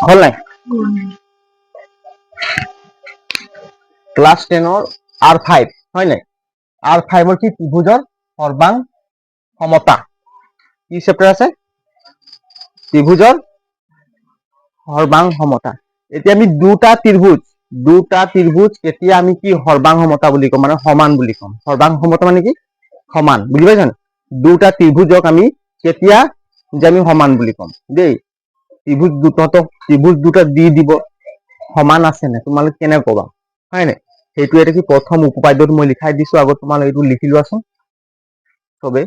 হল নাই class 10 R5 হয় নাই R5 কি ত্ৰিভুজৰ সৰ্বাং সমতা কি চেপ্টাৰ আছে ত্ৰিভুজৰ সৰ্বাং সমতা এতিয়া আমি দুটা ত্ৰিভুজ কেতিয়া আমি কি সৰ্বাং সমতা বুলি কম মানে সমান বুলি কম সৰ্বাং সমতা মানে কি সমান বুজি পাইছানে দুটা ত্রিভুজক আমি কেতিয়া যে আমি সমান বুলি কম দেই ত্রিভুজ দুটা দি দিব সমান আছে নে তোমালোক কেনে কবা হয় নাই সেইটো এটা কি প্ৰথম উপপাদ্যটো মই লিখাই দিছো আগত তোমালোক এইটো লিখি লোৱাচোন সবে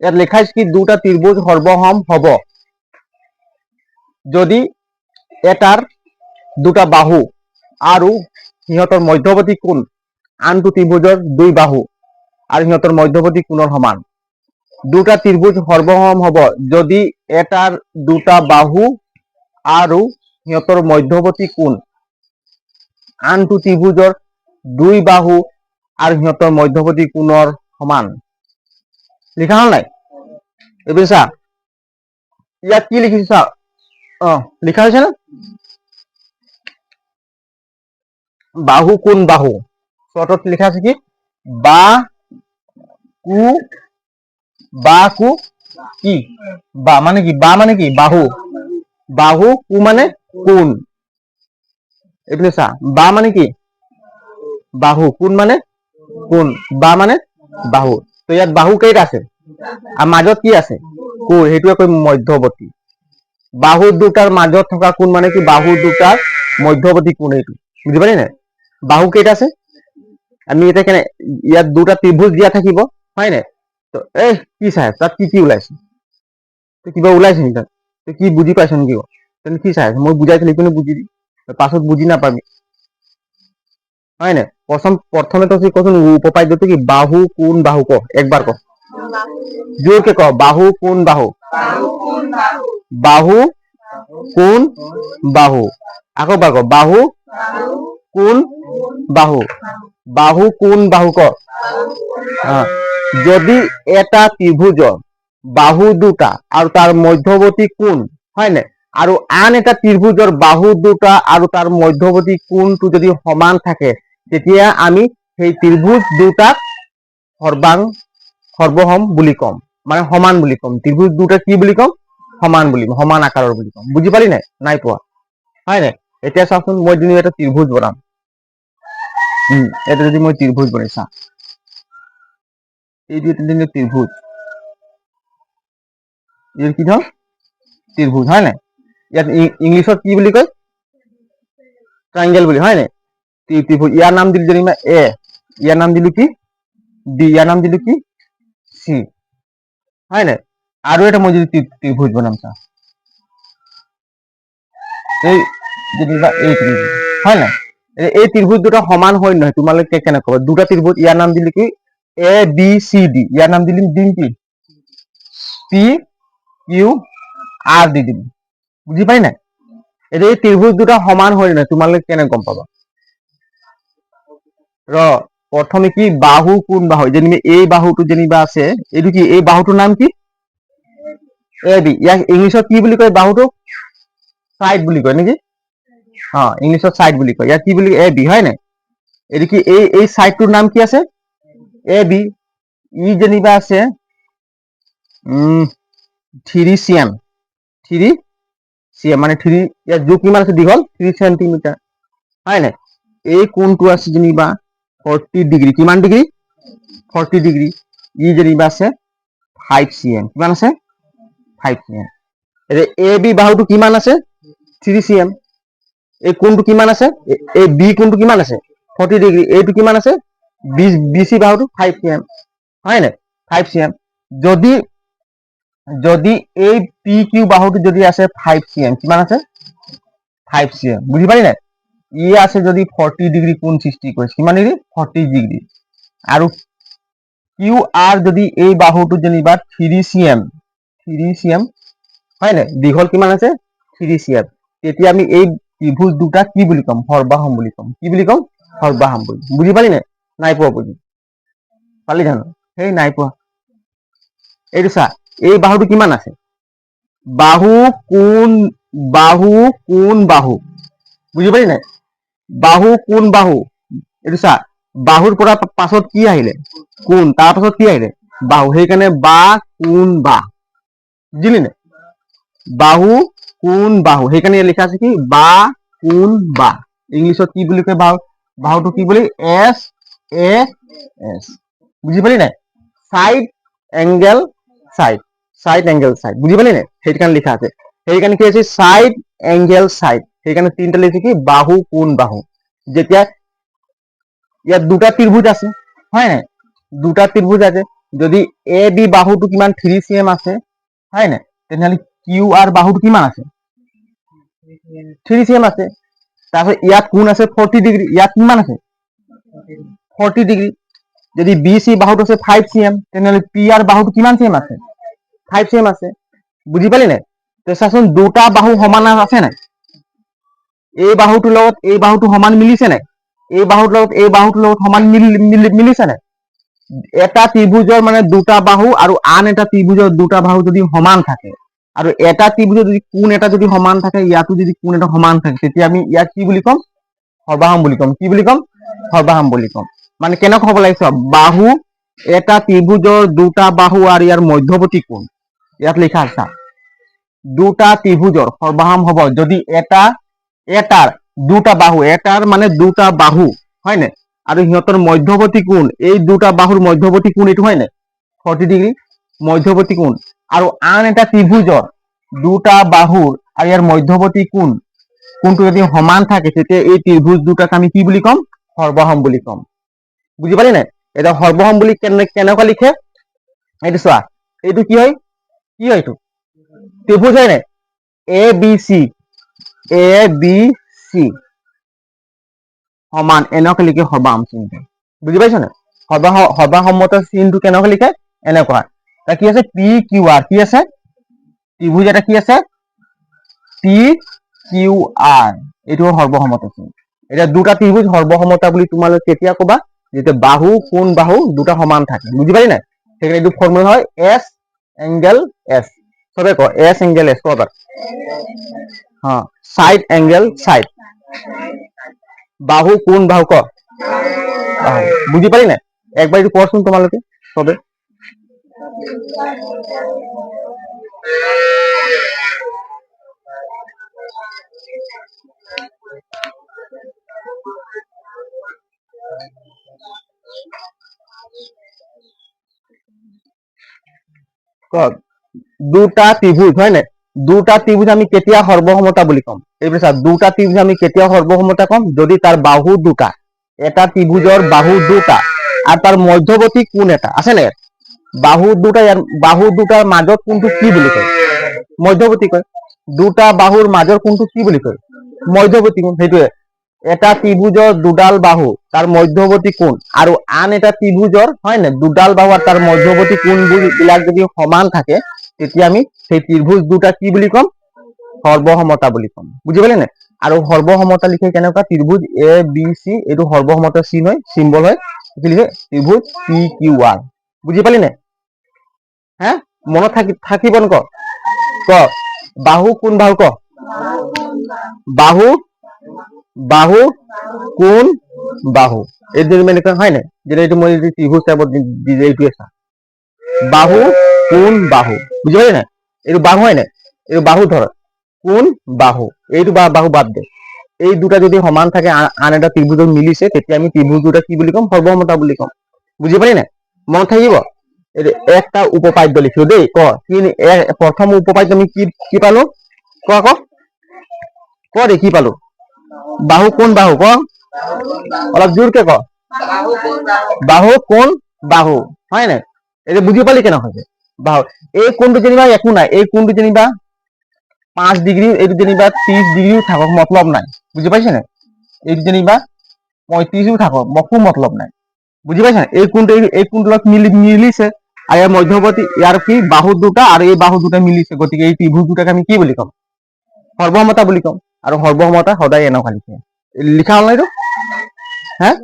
ইয়াত লিখাইছে কি দুটা ত্ৰিভুজ সৰ্বসম হ'ব যদি এটাৰ দুটা বাহু আৰু সিহঁতৰ মধ্যবৰ্তী কোণ আনটো ত্ৰিভুজৰ দুই বাহু আৰু সিহঁতৰ মধ্যবৰ্তী কোণৰ সমান দুটা ত্ৰিভুজ সৰ্বসম হ'ব যদি এটাৰ দুটা বাহু আৰু সিহঁতৰ মধ্যবৰ্তী কোণ আনটো ত্ৰিভুজৰ দুই বাহু আৰু সিহঁতৰ মধ্যবৰ্তী কোণৰ সমান লিখা হল নাই এইবোৰ চা ইয়াত কি লিখিছো চা লিখা হৈছে না বাহু কোণ বাহু শর্টত লিখা আছে কি বাহু কি বা মানে কি বাহু বাহু কু মানে কোণ এইপিনে চা বা মানে কি বাহু কোণ মানে কোণ বা মানে বাহু তো ইয়াত বাহু কেইটা আছে আর মাজত কি আছে কোণ সেইটোৱে কয় মধ্যবৰ্তী বাহু দুটাৰ মাজত থকা কোণ মানে কি বাহু দুটাৰ মধ্যবৰ্তী কোণ এইটো বুজি পালি নাই বাহু কেইটা আছে আমি এটা কেনে ইয়াত দুটা ত্রিভুজ দিয়া থাকিব হয় নাই তো এই কি চাই তাত কি ওলাইছে তো কিবা ওলাইছে নি তাত তো কি বুজি পাইছ নেকি তেনে কি চাই মই বুজাইছিলি কিন্তু বুজি দি পাছত বুজি নাপাবি হয় নাই প্রথমে তো কচোন উপপাদ্যটো কি বাহু কোণ বাহু ক একবার ক জোরকে ক বাহু কোণ বাহু বাহু কোণ বাহু আকৌ বাৰ ক বাহু কোণ বাহু বাহু কোণ বাহু ক যদি এটা ত্ৰিভুজৰ বাহু দুটা আৰু তাৰ মধ্যবৰ্তী কোণ হয় নাই আৰু আন এটা ত্ৰিভুজৰ বাহু দুটা আৰু তাৰ মধ্যবৰ্তী কোণটো যদি সমান থাকে তেতিয়া আমি সেই ত্ৰিভুজ দুটাক সৰ্বসম বুলি কম মানে সমান বুলি কম ত্ৰিভুজ দুটা কি বুলি কম সমান আকাৰৰ বুলি কম বুজি পালি নাই পোৱা হয় নাই এতিয়া চাচোন মই যদি এটা ত্রিভুজ বনাম এটা যদি মই ত্রিভুজ বনাই চা এই দুটো ত্রিভুজ এর কি ধর ত্রিভুজ হয় নাই ইয়াত ইংলিশত কি বুলি কয় ট্রায়াঙ্গেল বুলি হয় নাই ত্রিভুজ ইয়াৰ নাম দিলো যেনিবা এ ইয়াৰ নাম দিলো কি বি ইয়াৰ নাম দিলো কি সি হয় নাই আৰু এটা মই যদি ত্রিভুজ বনাম চা এই যেনিবা এই ত্রিভুজ হয় নাই এই ত্রিভুজ দুটা সমান হয় নহয় তোমালোকে কেনে কবা দুটা ত্রিভুজ ইয়াৰ নাম দিলো কি এ বি সি ডি ইয়াৰ নাম দিম কি পি কিউ আর দি দিম বুঝি পাই নাই এই ত্রিভুজ দুটা সমান হয় না তোমালোকে কেনে গম পাবা প্রথমে কি বাহু কোণ বাহু যেনিবা এই বাহুটো যেনিবা আছে এইটো কি এই বাহুটোৰ নাম কি এ বি ইয়াক ইংলিশত কি বুলি কয় বাহুটো সাইড বুলি কয় নেকি ইংলিশত সাইড বুলি কয় ইয়াক কি বুলি এ বি হয় নাই এইটো কি এই সাইডটোৰ নাম কি আছে এ বি ই যেনিবা আছে 3 cm মানে 3 ইয়াত জোখ কিমান আছে দীঘল 3 সেন্টিমিটাৰ হয় নাই এই কোণটো আছে যেনিবা 40 ডিগ্ৰী কিমান ডিগ্ৰী 40 ডিগ্ৰী ই যেনিবা আছে 5 cm কিমান আছে 5 cm এ বি বাহুটো কিমান আছে 3 cm এই কোণটো কিমান আছে এই বি কোণটো কিমান আছে 40 ডিগ্ৰী এইটো কিমান আছে বিসি বাহুটো 5 cm হয় নাই 5 cm যদি এই পি কিউ বাহুটো যদি আছে 5 cm কিমান আছে 5 cm বুঝি পালি নাই ই আছে যদি 40 ডিগ্ৰী কোণ সৃষ্টি কৰিছে কিমান ডিগ্ৰী 40 ডিগ্ৰী আৰু কিউ আর যদি এই বাহুটো যেনিবা 3 cm হয় নাই দীঘল কিমান আছে 3 cm তেতিয়া আমি এই ত্রিভুজ দুটা কি বুলি কম সৰ্বাসম বুলি কম কি বুলি কম সৰ্বাসম বুলি বুজি পালি নাই পোৱা বুজি পালি জানো সেই নাই পোৱা এইটো চা এই বাহুটো কিমান আছে বাহু কোণ বাহু কোন বাহু বুজি পালি নাই বাহু কোন বাহু এইটো চা বাহুৰ পৰা পাছত কি আহিলে কোন তাৰ পাছত কি আহিলে বাহু সেইকাৰণে বা কোন বা বুজিলি নাই বাহু কোন বাহু সেইকাৰণে লিখা আছে কি বা কোন বা ইংলিছত কি বুলি কয় বাহুটো কি বুলি এছ এ এছ বুজি পালি নাই সাইড এঙ্গেল সাইড বুজি পালি নাই সেইকাৰণে লিখা আছে সেইকাৰণে কি আছে সাইড এঙ্গেল সাইড সেইকাৰণে তিনটা লিখছে কি বাহু কোন বাহু যেতিয়া ইয়াত দুটা ত্ৰিভুজ আছে হয় নাই দুটা ত্ৰিভুজ আছে যদি এ বি বাহুটো কিমান 3 cm আছে হয় নাই তেনেহলে কিউ আর বাহুটো কিমান আছে 3 cm আছে তারপর ইয়াত কোণ আছে 40 ডিগ্রি ইয়াত কিমান আছে 40 ডিগ্রি যদি বি সি বাহুটো আছে 5 cm তেনেহলে পি আর বাহুটো কিমান cm আছে 5 cm আছে বুঝি পালি নাই তো চাচোন দুটা বাহু সমান আছে নাই এই বাহুটোৰ লগত এই বাহুটো সমান মিলিছে নাই এই বাহুটোৰ লগত এই বাহুটোৰ লগত সমান মিলিছে নাই এটা ত্ৰিভুজৰ মানে দুটা বাহু আৰু আন এটা ত্ৰিভুজৰ দুটা বাহু যদি সমান থাকে আৰু এটা ত্ৰিভুজৰ যদি কোণ এটা যদি সমান থাকে ইয়াতো যদি কোণ এটা সমান থাকে তেতিয়া আমি ইয়াক কি বুলি কম সৰ্বাসম বুলি কম কি বুলি কম সৰ্বাসম বুলি কম মানে কেনেকৈ হ'ব লাগিছে বাহু এটা ত্ৰিভুজৰ দুটা বাহু আৰু ইয়াৰ মধ্যৱৰ্তী কোণ ইয়াত লিখা আছে দুটা ত্ৰিভুজৰ সৰ্বাসম হ'ব যদি এটাৰ দুটা বাহু এটাৰ মানে দুটা বাহু হয় নাই আৰু সিহঁতৰ মধ্যৱৰ্তী কোণ এই দুটা বাহুৰ মধ্যৱৰ্তী কোণ এইটো হয় নাই 40 ডিগ্ৰী মধ্যৱৰ্তী কোণ আৰু আন এটা ত্ৰিভুজৰ দুটা বাহুৰ আৰু ইয়াৰ মধ্যৱৰ্তী কোণটো যদি সমান থাকে তেতিয়া এই ত্ৰিভুজ দুটাক আমি কি বুলি কম সৰ্বসম বুলি কম বুজি পালি নাই এটা সৰ্বসম বুলি কেনেকুৱা লিখে এইটো চোৱা এইটো কি হয় এইটো ত্ৰিভুজ হয় নাই এ বি চি সমান এনেকৈ লিখে সৰ্বাসম চিনটো বুজি পাইছ নাই সৰ্বাসম্মত চিনটো কেনেকৈ লিখে এনেকুৱা কি আছে পি কিউ আৰ কি আছে ত্ৰিভুজ এটা কি আছে পি কিউ আৰ এইটো সৰ্বসম্মত চিন এতিয়া দুটা ত্ৰিভুজ সৰ্বসম্মতা বুলি তোমালোকে কেতিয়া কবা যেতিয়া বাহু কোন বাহু দুটা সমান থাকে বুজি পালি নাই সেইকাৰণে এইটো ফৰ্মুলা হয় এছ এঙ্গেল এছ সবে ক এছ এঙ্গেল এছ কবার হ্যাঁ সাইড এঙ্গেল সাইড বাহু কোন বাহু ক বাহু বুঝি পারি না একবার একটু পড়াশুন তোমালোকে সবে দুটা ত্ৰিভুজ হয় নাই দুটা ত্ৰিভুজ আমি কেতিয়া সৰ্বসমতা বুলি কম এইবোৰ চা দুটা ত্ৰিভুজ আমি কেতিয়া সৰ্বসমতা কম যদি তাৰ বাহু দুটা এটা ত্ৰিভুজৰ বাহু দুটা আৰু তাৰ মধ্যৱৰ্তী কোণ এটা আছে নে বাহু দুটাৰ মাজত কোণটো কি বুলি কয় মধ্যৱৰ্তী কয় দুটা বাহুৰ মাজৰ কোণটো কি বুলি কয় মধ্যৱৰ্তী কোণ সেইটোৱে এটা ত্ৰিভুজৰ দুডাল বাহু তাৰ মধ্যৱৰ্তী কোণ আৰু আন এটা ত্ৰিভুজৰ হয় নে দুডাল বাহু আৰু তাৰ মধ্যৱৰ্তী কোণবিলাক যদি সমান থাকে তেতিয়া আমি সেই ত্ৰিভুজ দুটা কি বুলি কম সৰ্বসমতা বুলি কম বুজি পালি নে আৰু সৰ্বসমতা লিখে কেনেকুৱা ত্ৰিভুজ এ বি চি এইটো সৰ্বসমতা চিন হয় চিম্বল হয় কি লিখে ত্ৰিভুজ পি কিউ আৰ বুজি পালি নে হা মনত থাকিব ন ক বাহু কোন বাহু ক বাহু কোন বাহু এই যে মানে হয় না যেটা এটা মই ত্রিভুজ টাইপত এইটো আছে বাহু কোন বাহু বুঝি পালি না এইটো বাহু হয় না এইটো বাহু ধর কোন বাহু এইটো বাহু বাদ দে এই দুটা যদি সমান থাকে আন এটা ত্ৰিভুজত মিলিছে তেতিয়া আমি ত্ৰিভুজ দুটা কি বুলি কম সৰ্বসমতা বুলি কম বুঝি পালি না মনত থাকিব একটা উপপাদ্য লিখো দেই ক কি প্রথম উপপাদ্য আমি কি পালো ক দে কি পালো বাহু কোন বাহু ক অলপ জোরকে ক বাহু কোন বাহু হয় না এটা বুঝি পালি কেন হয়েছে বাহু এই কোণটো যেনিবা একো নাই এই কোণটো যেনিবা 5 ডিগ্রি এইটো যেনিবা 30 ডিগ্রিও থাকক মতলব নাই বুঝি পাইছে না এইটো যেনিবা 35ও থাকক মকো মতলব নাই বুঝি পাইছে না এই কোণটো লগত মিলিছে আর এর মধ্যবর্তী ইয়ার কি বাহু দুটা আর এই বাহু দুটা মিলিছে গতিকে এই ত্রিভুজ দুটাকে আমি কি বুলি কম সৰ্বসমতা বুলি কম আৰু সৰ্বসমতা সদায় এনেকুৱা লিখে লিখা হল না এইটো হ্যাঁ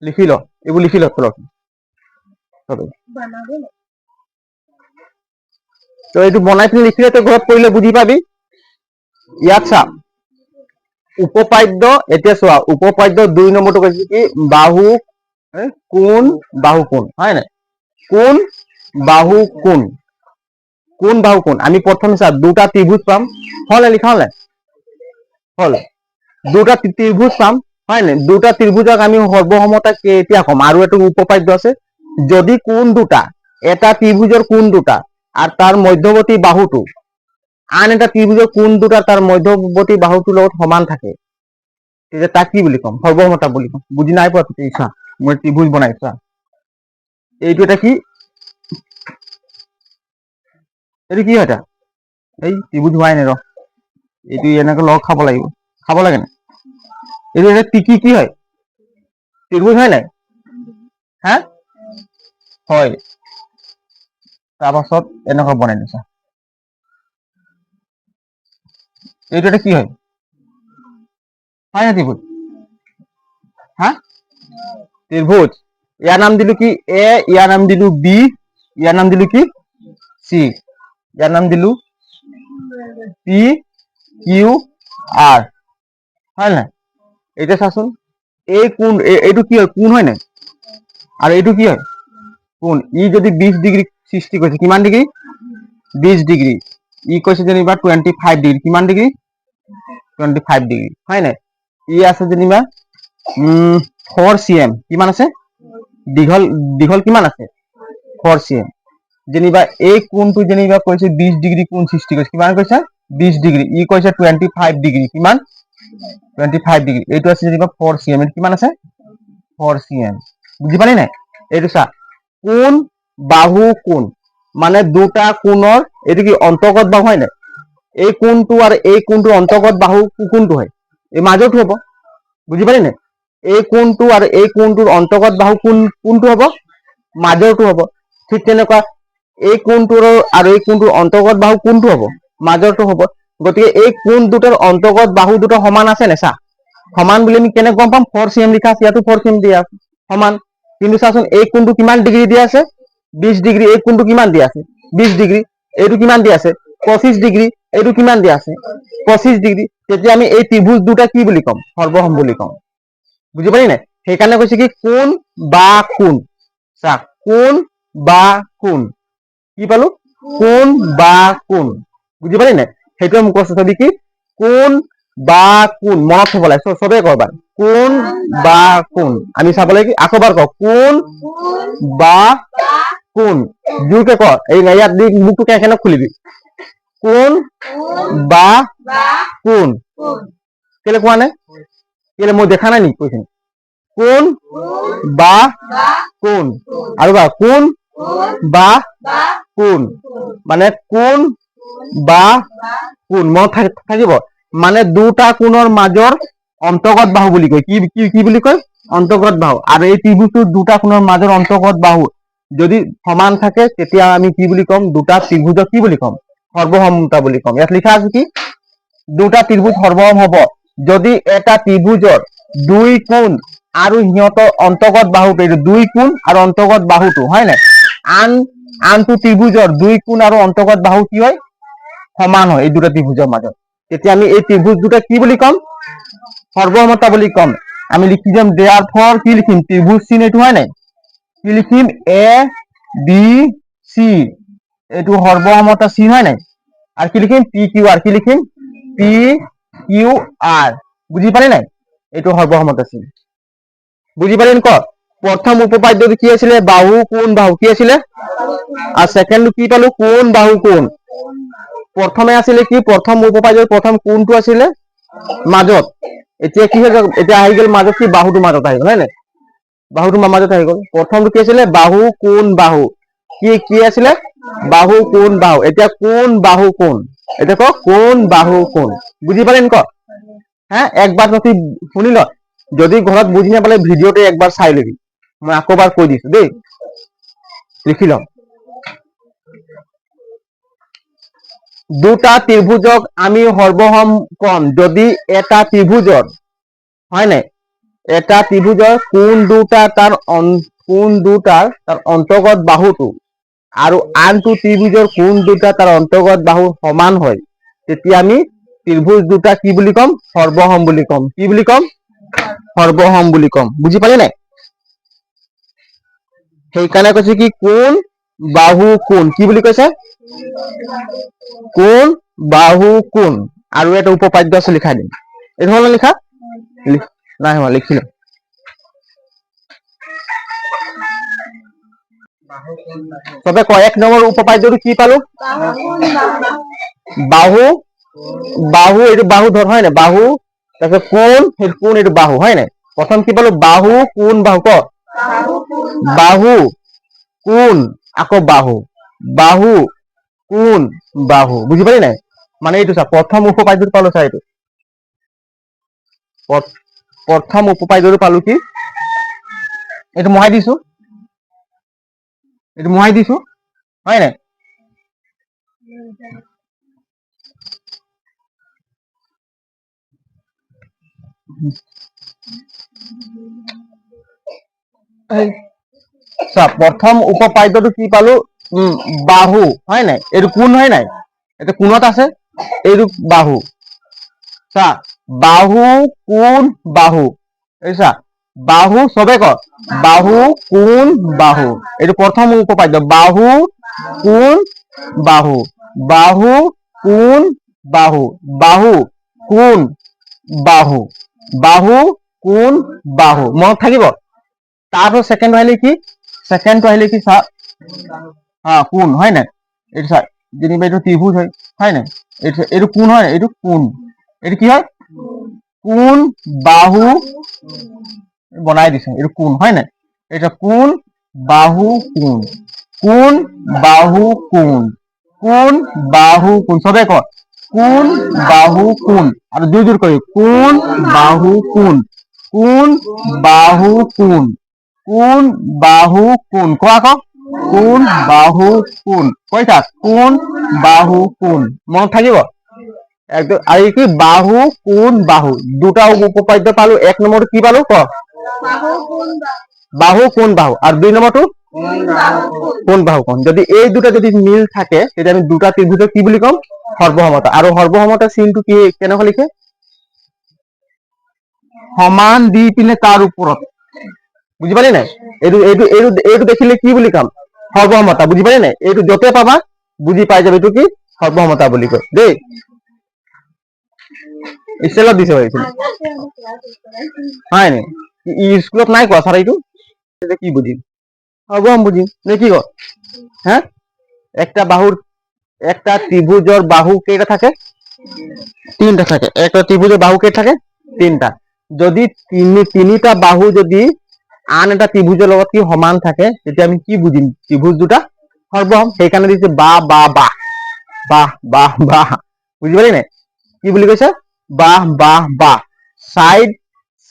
লিখি ল এইবোৰ লিখি ল তলত তো এইটো বনাই পিনি লিখিলে তই ঘৰত পঢ়িলে বুজি পাবি। ইয়াত চা উপপাদ্য, এতিয়া চোৱা উপপাদ্য 2 নম্বৰটো কৈছে কি বাহু কোণ বাহু কোণ, হয় নাই? কোণ বাহু কোণ, কোণ বাহু কোণ। আমি প্ৰথম চা দুটা ত্ৰিভুজ পাম, হলে লিখা হলে হল দুটা ত্ৰিভুজ পাম, হয় নাই? দুটা ত্ৰিভুজক আমি সৰ্বসমতা কেতিয়া কম? আৰু এইটো উপপাদ্য আছে, যদি কোণ দুটা, এটা ত্ৰিভুজৰ কোণ দুটা আৰ তাৰ মধ্যবৰ্তী বাহুটো আন এটা ত্ৰিভুজেৰ কোণ দুটা তাৰ মধ্যবৰ্তী বাহুটোৰ লগত সমান থাকে, তেতিয়া তাক কি বুলি কম? সৰ্বসমতা বুলি কম। বুজি নাই পোৱা তুমি? চা মই ত্ৰিভুজ বনাইছা, এইটো এটা কি, এইটো কি হয়? এটা এই ত্ৰিভুজ হোৱাই নাই, ৰ এইটো এনেকে লগ খাব লাগিব, খাব লাগে না? এইটো এটা কি হয়? ত্ৰিভুজ হয় নাই? হা হয়। তাৰপাছত এনেকুৱা বনাই দিছা, এইটো এটা কি হয়? হয় না ত্রিভুজ? হ্যাঁ ত্রিভুজ। ইয়ার নাম দিলু কি এ, ইয়ার নাম দিলু বি, ইয়ার নাম দিলু কি সি, ইয়ার নাম দিলু পি কিউ আর, হয় না? এটা চাচোন এই কোণ, এইটো কি হয়? কোণ হয় না? আর এইটো কি হয়? কোণ। ই যদি 20 ডিগ্রি সৃষ্টি কৰিছে, কিমান ডিগ্রি? 20 ডিগ্রি। ই কৈছে যেনিবা 25 ডিগ্রি, কিমান ডিগ্রি? 25 ডিগ্রি, হয় না? ই আছে যেনিবা 4 cm, কিমান আছে? দীঘল দীঘল কিমান আছে? 4 cm। যেনিবা এই কোণটো যেনিবা কৈছে 20 ডিগ্রি কোণ সৃষ্টি কৰিছে, কিমান কৈছে? 20 ডিগ্রি। ই কৈছে 25 ডিগ্রি, কিমান? 25 ডিগ্রি। এইটো আছে যেনিবা 4 cm, কিমান আছে? 4 cm। বুজি পালি নাই? এইটো চা কোণ বাহু কোণ মানে দুটা কোণৰ, এইটো কি অন্তৰ্গত বাহু, হয় নাই? এই কোণটো আৰু এই কোণটোৰ অন্তৰ্গত বাহু কোনটো হয়? এই মাজৰটো হ'ব। বুজি পালি নাই? এই কোণটো আৰু এই কোণটোৰ অন্তৰ্গত বাহু কোনটো হ'ব? মাজৰটো হ'ব। ঠিক তেনেকুৱা এই কোণটোৰ আৰু এই কোণটোৰ অন্তৰ্গত বাহু কোনটো হ'ব? মাজৰটো হ'ব। গতিকে এই কোণ দুটাৰ অন্তৰ্গত বাহু দুটা সমান আছে নে? চা সমান বুলি আমি কেনে গম পাম? 4 cm লিখা আছে, ইয়াতো 4 cm দিয়া আছে, সমান। কিন্তু চাচোন এই কোণটো কিমান ডিগ্ৰী দিয়া আছে? 20 ডিগ্ৰী। এই কোণটো কিমান দিয়া আছে? 20 ডিগ্ৰী। এইটো কিমান দিয়া আছে? 25 ডিগ্ৰী। এইটো কিমান দিয়া আছে? 25 ডিগ্ৰী। তেতিয়া আমি এই ত্ৰিভুজ দুটা কি বুলি কম? সৰ্বসম বুলি কম। বুজি পালি নাই? সেইকাৰণে কৈছে কি কোণ বা কোণ। চা কোণ বা কোণ, কি পালো? কোণ বা কোণ। বুজি পালি নাই? সেইটোৱে মোক কৈছে, চাবি কি কোণ বা কোণ, মনত থব লাগে, চবে কবা কোণ বা কোণ। আমি চাব লাগে কি, আকৌ এবাৰ কওঁ কোণ বা কোণ, জোৰকে ক। এই ইয়াত মুখটো কেনে খুলিবি? কোণ বা কোণ। কেলে কোৱা নাই? কেলে মই দেখা নাই নেকি কৈছে? কোণ বা কোণ। আৰু বা কোণ বা কোণ, মানে কোণ বা কোণ মনত থাকিব। মানে দুটা কোণৰ মাজৰ অন্তৰ্গত বাহু বুলি কয়। কি বুলি কয়? অন্তৰ্গত বাহু। আৰু এই ত্ৰিভুজটোৰ দুটা কোণৰ মাজৰ অন্তৰ্গত বাহু যদি সমান থাকে, তেতিয়া আমি কি বুলি ক'ম? দুটা ত্ৰিভুজক কি বুলি ক'ম? সৰ্বসমতা বুলি ক'ম। ইয়াত লিখা আছে কি দুটা ত্ৰিভুজ সৰ্বসম হ'ব যদি এটা ত্ৰিভুজৰ দুই কোণ আৰু সিহঁতৰ অন্তৰ্গত বাহুটো, এইটো দুই কোণ আৰু অন্তৰ্গত বাহুটো, হয় নাই? আনটো ত্ৰিভুজৰ দুই কোণ আৰু অন্তৰ্গত বাহু কি হয়? সমান হয় এই দুটা ত্ৰিভুজৰ মাজত। তেতিয়া আমি এই ত্ৰিভুজ দুটা কি বুলি ক'ম? সৰ্বসমতা বুলি ক'ম। আমি লিখি যাম দেয়াৰ ফৰ, কি লিখিম? ত্ৰিভুজ চিন এইটো, হয় নাই? কি লিখিম? এ বি চি, এইটো সৰ্বসমতা চিন, হয় নাই? আৰ কি লিখিম? পি কিউ আৰ, কি লিখিম? P Q R. বুঝি পাৰি নাই? এইটো সৰ্বসমতা চিন। বুঝি পালি ক? প্ৰথম উপপাদ্যটো কি আছিলে? বাহু কোণ বাহু, কি আছিলে? আৰ সেকেন্ড কি পালো? কোণ বাহু কোণ। প্ৰথমে আছিলে কি? প্ৰথম উপপাদ্যৰ প্ৰথম কোণটো আছিলে মাজত। এতিয়া কি হৈ গ'ল? এতিয়া আহি গ'ল মাজত কি? বাহুটো মাজত আহি গ'ল, হয় নাই? বাহুটো মাজত আহি গ'ল। প্ৰথমটো কি আছিলে? বাহু কোণ বাহু। কি আছিলে? বাহু কোণ বাহু। এতিয়া কোণ বাহু কোণ, এতিয়া ক কোণ বাহু কোণ। বুজি পালেন ক? হ্যাঁ একবার তুই শুনি ল, যদি ঘৰত বুঝি নাপালে ভিডিওতে একবাৰ চাই লবি। মই আকৌ এবাৰ কৈ দিছো দেই, লিখি ল। দুটা ত্ৰিভুজক আমি সৰ্বসম কম যদি এটা ত্ৰিভুজৰ, হয় নাই, এটা ত্ৰিভুজৰ কোণ দুটা তাৰ অন্তৰ্গত বাহুটো আৰু আনটো ত্ৰিভুজৰ কোণ দুটা তাৰ অন্তৰ্গত বাহুৰ সমান হয় তেতিয়া আমি ত্ৰিভুজ দুটা কি বুলি কম সৰ্বসম বুলি কম কি বুলি কম সৰ্বসম বুলি কম বুজি পালি নাই সেইকাৰণে কৈছে কি কোণ বাহু কোণ কি বুলি কৈছে কোণ বাহু কোণ আৰু এটা উপপাদ্য আছে লিখাই দিম এইটো হল লিখা নাই হোৱা লিখিলো তবে কয় এক নম্বৰ উপপাদ্যটো কি পালো বাহু বাহু এইটো বাহু ধৰ হয় নাই বাহু তাৰপিছত কোণ সেইটো কোণ এইটো বাহু হয় নাই প্ৰথম কি পালো বাহু কোণ বাহু ক বাহু কোণ আকৌ বাহু বাহু কোণ বাহু বুজি পালি নাই মানে এইটো চা প্ৰথম উপপাদ্যটো পালো চা এইটো প্ৰথম উপপাদ্যটো পালো কি এইটো মহাই দিছো হয় নাই প্ৰথম উপপাদ্যটো কি পালো বাহু হয় নাই এইটো কোণ হয় নাই এইটো কোণত আছে এইটো বাহু চা বাহু কোণ বাহু এইছা বাহু সবে ক বাহু কোণ বাহু এইটো প্ৰথম উপপাদ্য বাহু কোণ বাহু বাহু কোণ বাহু বাহু কোণ বাহু বাহু কোণ বাহু মনত থাকিব তাৰপিছত সেকেন্ড আহিলে কি সেকেন্ডটো আহিলে কি চা কোণ হয় নাই এইটো চা যেনিবা এইটো ত্ৰিভুজ হয় নাই এইটো কোণ হয় এইটো কোণ এইটো কি হয় কোণ বাহু বনাই দিছে এইটো কোণ হয় নাই এটা কোণ বাহু কোণ কোণ বাহু কোণ কোণ বাহু কোণ সবে ক কোণ বাহু কোণ আৰু দুই দুই কৰি কোণ বাহু কোণ কোণ বাহু কোণ কোণ বাহু কোণ কোৱা ক কোণ বাহু কোণ কৈ থাক কোণ বাহু কোণ মনত থাকিব একদম আৰু কি বাহু কোণ বাহু দুটা উপপাদ্য পালো এক নম্বৰটো কি পালো ক বাহু কোণ বাহু আৰু দুই নম্বৰটো কোণ বাহু কোণ যদি এই দুটা যদি মিল থাকে তেতিয়া আমি দুটা ত্ৰিভুজক কি বুলি কম সৰ্বসমতা আৰু সৰ্বসমতা চিনটো কি কেনেকৈ লিখে সমান দি পিনে তাৰ ওপৰত বুজি পালি নাই এইটো এইটো এইটো এইটো দেখিলে কি বুলি কাম সৰ্বসমতা বুজি পালি নাই এইটো যতে পাবা বুজি পাই যাবে এইটো কি সৰ্বসমতা বুলি কয় দেই স্কুলত দিছে হয় নি স্কুলত নাই কোৱা ছাৰ এইটো কি বুজিম সৰ্বসম বুজিম নে কি ক হ্যাঁ একটা বাহুর একটা ত্রিভুজের বাহু কেটা থাকে তিনটা থাকে একটা ত্রিভুজের বাহু কেটা থাকে তিনটা যদি তিনিটা বাহু যদি আন এটা ত্রিভুজের লগত কি সমান থাকে তেতিয়া আমি কি বুজিম ত্রিভুজ দুটা সর্বসম সেইকাৰণে দিছে বা বা বা বাহ বাহ বাহ বুজি পালি নাই কি বুলি কৈছে বাহ বাহ বাহ সাইড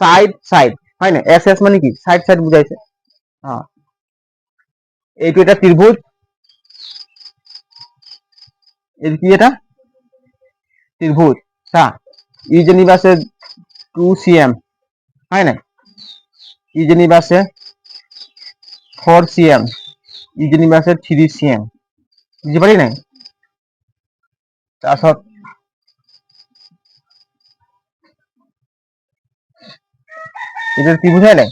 সাইড সাইড হয় না এস এস মানে কি সাইড সাইড বুঝাইছে এইটো এটা ত্রিভুজ এইটো কি এটা ত্রিভুজ চা ই যেনিবা আছে 2cm হয় না ই যেনিবা আছে 4cm ই যেনিবা আছে 3cm বুঝি পালি নাই তাৰপিছত এটা ত্রিভুজ হয় নাই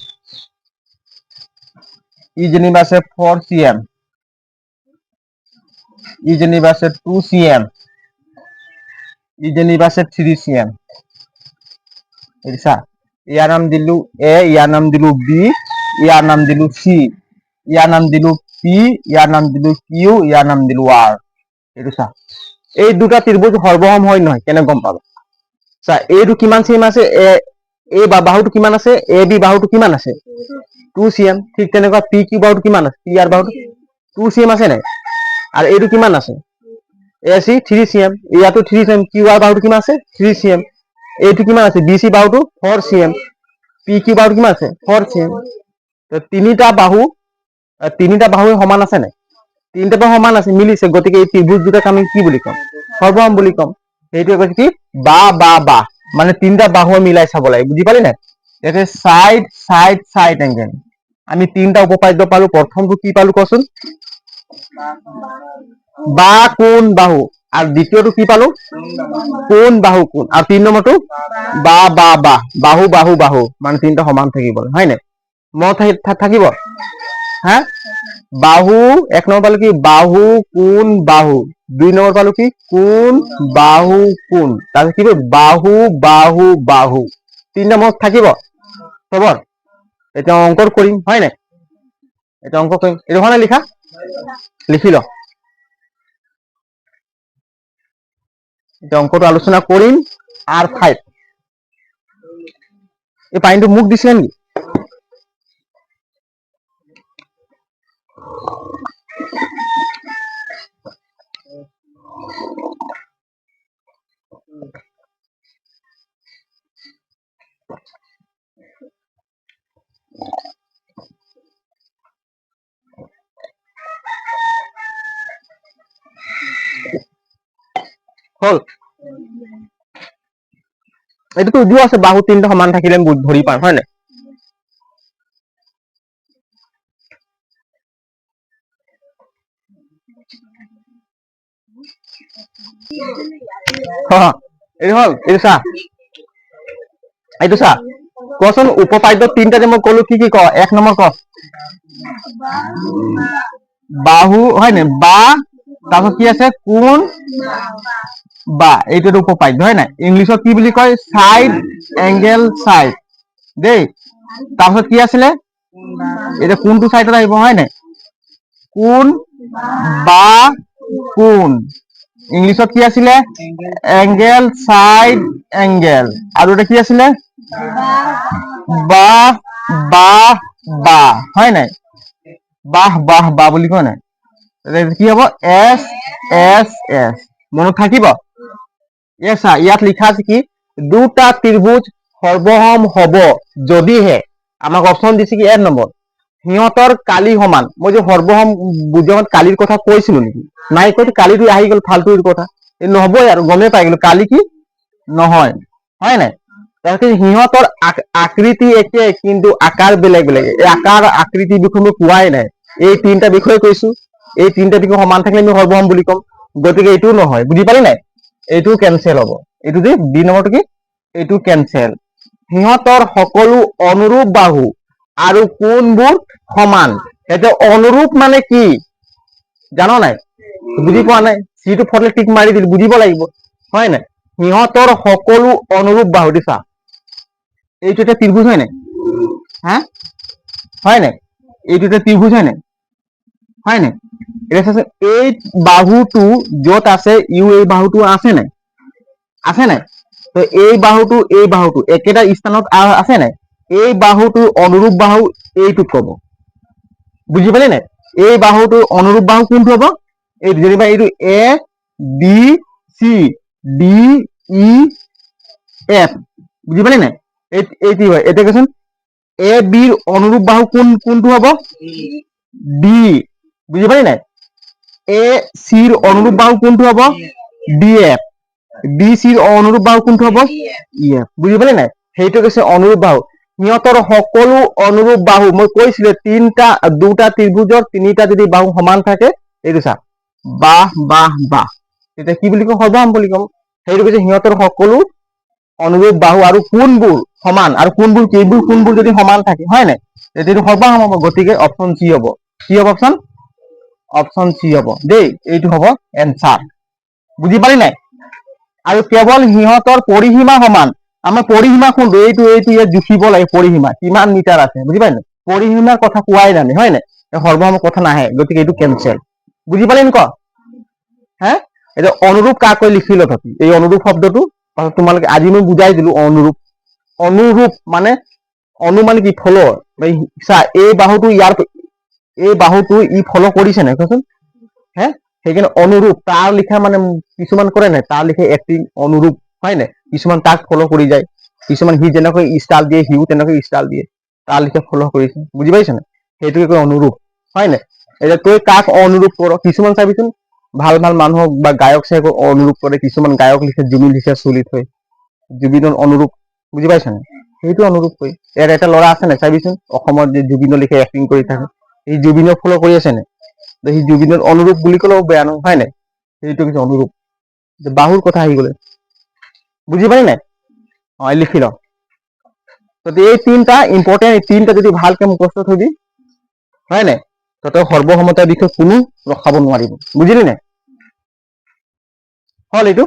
ই যেনিবা আছে 4cm ই যেনিবা আছে 2cm ই যেনিবা আছে 3cm এইছা ইয়াৰ নাম দিলু এ ইয়াৰ নাম দিলু বি ইয়াৰ নাম দিলু সি ইয়াৰ নাম দিলু পি ইয়াৰ নাম দিলু কিউ ইয়াৰ নাম দিলু আৰ এইটো চা এই দুটা ত্ৰিভুজ সৰ্বসম হয় নহয় কেনে গম পাবা চা এইটো কিমান সিম আছে এ বাহুটো কিমান আছে এ বি বাহুটো কিমান আছে 2cm ঠিক তেনেকুৱা পি কিউ বাহুটো কিমান আছে পি আৰ বাহুটো 2cm আছে নাই আৰু এইটো কিমান আছে এসি 3cm ইয়াতো 3cm কিউ আর বাহুটো কিমান আছে 3cm এইটো কিমান আছে বিসি বাহুটো 4cm পি কিউ বাহুটো কিমান আছে 4cm তো তিনিটা বাহু সমান আছে নাই তিনিটা বাহু সমান আছে মিলিছে গতিকে এই ত্রিভুজ দুটাক আমি কি বুলি কম সৰ্বসম বুলি কম সেইটোৱে কৈছে কি বা বা বা মানে তিনিটা বাহু মিলাই চাব লাগে বুজি পালি নাই ইয়াতে সাইড সাইড সাইড এংগেল আমি তিনটা উপপাদ্য পালো প্ৰথমটো কি পালো কচোন বা কোন বাহু, আৰ দ্বিতীয়টো কি পালো, কোন বাহু কোন, আৰ 3 নম্বৰটো বা বা বা, বাহু বাহু বাহু, মানে তিনটা সমান থাকিব হয় নাই, মত থাকিব হা। বাহু 1 নম্বৰ পালো কি বাহু কোন বাহু, 2 নম্বৰ পালো কি কোন বাহু কোন, তাৰপিছত কি বাহু বাহু বাহু, 3টা মত থাকিব খবৰ। এতিয়া অংক কৰিম হয় নাই, এটা অংক কৰিম, এইটো হয় লিখা, লিখি ল। এটা অংকটো আলোচনা কৰিম। R5 এই পানীটো মোক দিছিলে নেকি? হল, এইটোতো উজু আছে, বাহু 3টা সমান থাকিলে ধৰি পাম হয় নাই। এইটো হল, এইটো চা, এইটো চা, কচোন উপপাদ্য 3টা যে মই কলো কি কি ক, 1 নম্বৰ ক, বাহু হয় নাই, বা তাৰপিছত কি আছে কোন বা, এইটো উপপাদ্য হয় নাই, ইংলিছত কি বুলি কয় সাইড এংগেল সাইড দেই। তাৰপিছত কি আছিলে, এটা কোনটো সাইডত আহিব হয় নাই, কোন বা কোন, ইংলিছত কি আছিলে এংগেল সাইড এংগেল, আৰু এটা কি আছিলে বা বা বা হয় নাই, বাহ বাহ বা বুলি কয় নাই, কি হব এস এস এস, মনত থাকিব। ইয়াত লিখা আছে কি দুটা ত্ৰিভুজ সৰ্বসম হব যদিহে, আমাক অপচন দিছে কি 1 নম্বৰ সিহঁতৰ কালি সমান, মই যে সৰ্বসম বুজত কালিৰ কথা কৈছিলো নেকি, নাই কৈ, কালিটো আহি গল ফালতুৰ কথা, নহবই আৰু গমেই পাই গলো কালি কি নহয় হয় নাই। তাৰপিছত সিহঁতৰ আকৃতি একে কিন্তু আকাৰ বেলেগ বেলেগ, এই আকাৰ আকৃতিৰ বিষয়ে মই কোৱাই নাই, এই 3টা বিষয়ে কৈছো, এই 3টা বিষয় সমান থাকিলে আমি সৰ্বসম বুলি ক'ম, গতিকে এইটোও নহয়, বুজি পালি নাই, এইটো কেনচেল হ'ব, এইটো যে বি নম্বৰটো কি এইটো কেনচেল। সিহঁতৰ সকলো অনুৰূপ বাহু আৰু কোণবোৰ সমান, এতিয়া অনুৰূপ মানে কি জানো নাই, বুজি পোৱা নাই, যিটো ফটলে টিক মাৰি দিল, বুজিব লাগিব হয় নাই। সিহঁতৰ সকলো অনুৰূপ বাহু দিছা, এইটো এটা ত্ৰিভুজ হয় নাই, হা হয় নাই, এইটো এটা ত্ৰিভুজ হয় নাই, হয় নাই, এতিয়া চাচোন এই বাহুটো য'ত আছে ইউ, এই বাহুটো আছে নাই, আছে নাই, তো এই বাহুটো একেটা স্থানত আছে নাই, এই বাহুটো অনুৰূপ বাহু এইটোক কব, বুজি পালি নাই, এই বাহুটো অনুৰূপ বাহু কোনটো হব, এই যেনিবা এইটো A B C D E F, বুজি পালি নাই, এইটো হয়, এতিয়া কৈছোন এ বিৰ অনুৰূপ বাহু কোনটো হব ডি, বুজি পালি নাই, এ চিৰ অনুৰূপ বাহু কোনটো হব ডি এফ, বি চিৰ অনুৰূপ বাহু কোনটো হব ই এফ, বুজি পালি নাই, সেইটো কৈছে অনুৰূপ বাহু। সিহঁতৰ সকলো অনুৰূপ বাহু, মই কৈছিলো দুটা ত্ৰিভুজৰ 3টা যদি বাহু সমান থাকে, এইটো চা বাহ বাহ বাহ, তেতিয়া কি বুলি কম সৰ্বসম বুলি কম, সেইটো কৈছে সিহঁতৰ সকলো অনুৰূপ বাহু আৰু কোণবোৰ সমান, আৰু কোণবোৰ এইবোৰ কোণবোৰ যদি সমান থাকে হয় নাই, তেতিয়া এইটো সৰ্বসম হ'ব, গতিকে অপচন চি হ'ব, কি হ'ব অপচন, অপচন চি হ'ব দেই, এইটো হ'ব এনসাৰ, বুজি পালি নাই। আৰু কেৱল সিহঁতৰ পৰিসীমা সমান, আমাৰ পৰিসীমা কোনটো, এইটো ইয়াত জুখিব লাগে, পৰিসীমা কিমান মিটাৰ আছে, বুজি পালি নাই, পৰিসীমাৰ কথা কোৱাই জানে হয় নাই, সৰ্বসমৰ কথা নাহে, গতিকে এইটো কেনচেল, বুজি পালি নে ক হা। এতিয়া অনুৰূপ কাক কৈ লিখি ল থাকি, এই অনুৰূপ শব্দটো তোমালোকে আজি মই বুজাই দিলো, অনুৰূপ, অনুৰূপ মানে অনু মানে কি ফলৰ, চা এই বাহুটো ইয়াৰ, এই বাহুটো ই ফল কৰিছে নাই কচোন, হে সেইকাৰণে অনুৰূপ, তাৰ লিখা মানে কিছুমান কৰে নাই, তাৰ লিখে এক্টিং অনুৰূপ হয় নাই, কিছুমান তাক ফল কৰি যায়, কিছুমান সি যেনেকৈ ষ্টাইল দিয়ে সিও তেনেকৈ ষ্টাইল দিয়ে, তাৰ লিখে ফল কৰিছে, বুজি পাইছে নাই, সেইটোকে কয় অনুৰূপ হয় নাই। এতিয়া তই কাক অনুৰূপ কৰ, কিছুমান চাবিচোন ভাল ভাল মানুহক বা গায়ক চায়কক অনুৰূপ কৰে, কিছুমান গায়ক লিখে জুবিন লিখে চুলিত থৈ, জুবিনৰ অনুৰূপ, বুজি পাইছা নাই, সেইটো অনুৰূপ কৰি, ইয়াত এটা ল'ৰা আছে নাই চাবিচোন, অসমত যে জুবিনৰ লিখে এক্টিং কৰি থাকে, এই জুবিনক ফল কৰি আছে নাই, সি জুবিনৰ অনুৰূপ বুলি ক'লেও বেয়া নহয়, হয় নাই? সেইটো কিছু অনুৰূপ। বাহুৰ কথা আহি গ'লে বুজি পালি নাই? লিখি ল। এই তিনটা ইম্পৰ্টেণ্ট, এই তিনটা যদি ভালকে মুখস্থ থবি, হয় নাই, তই সৰ্বসমতাৰ বিষয়ে কোনো ৰখাব নোৱাৰিব। বুজিলি নাই? হল এইটো?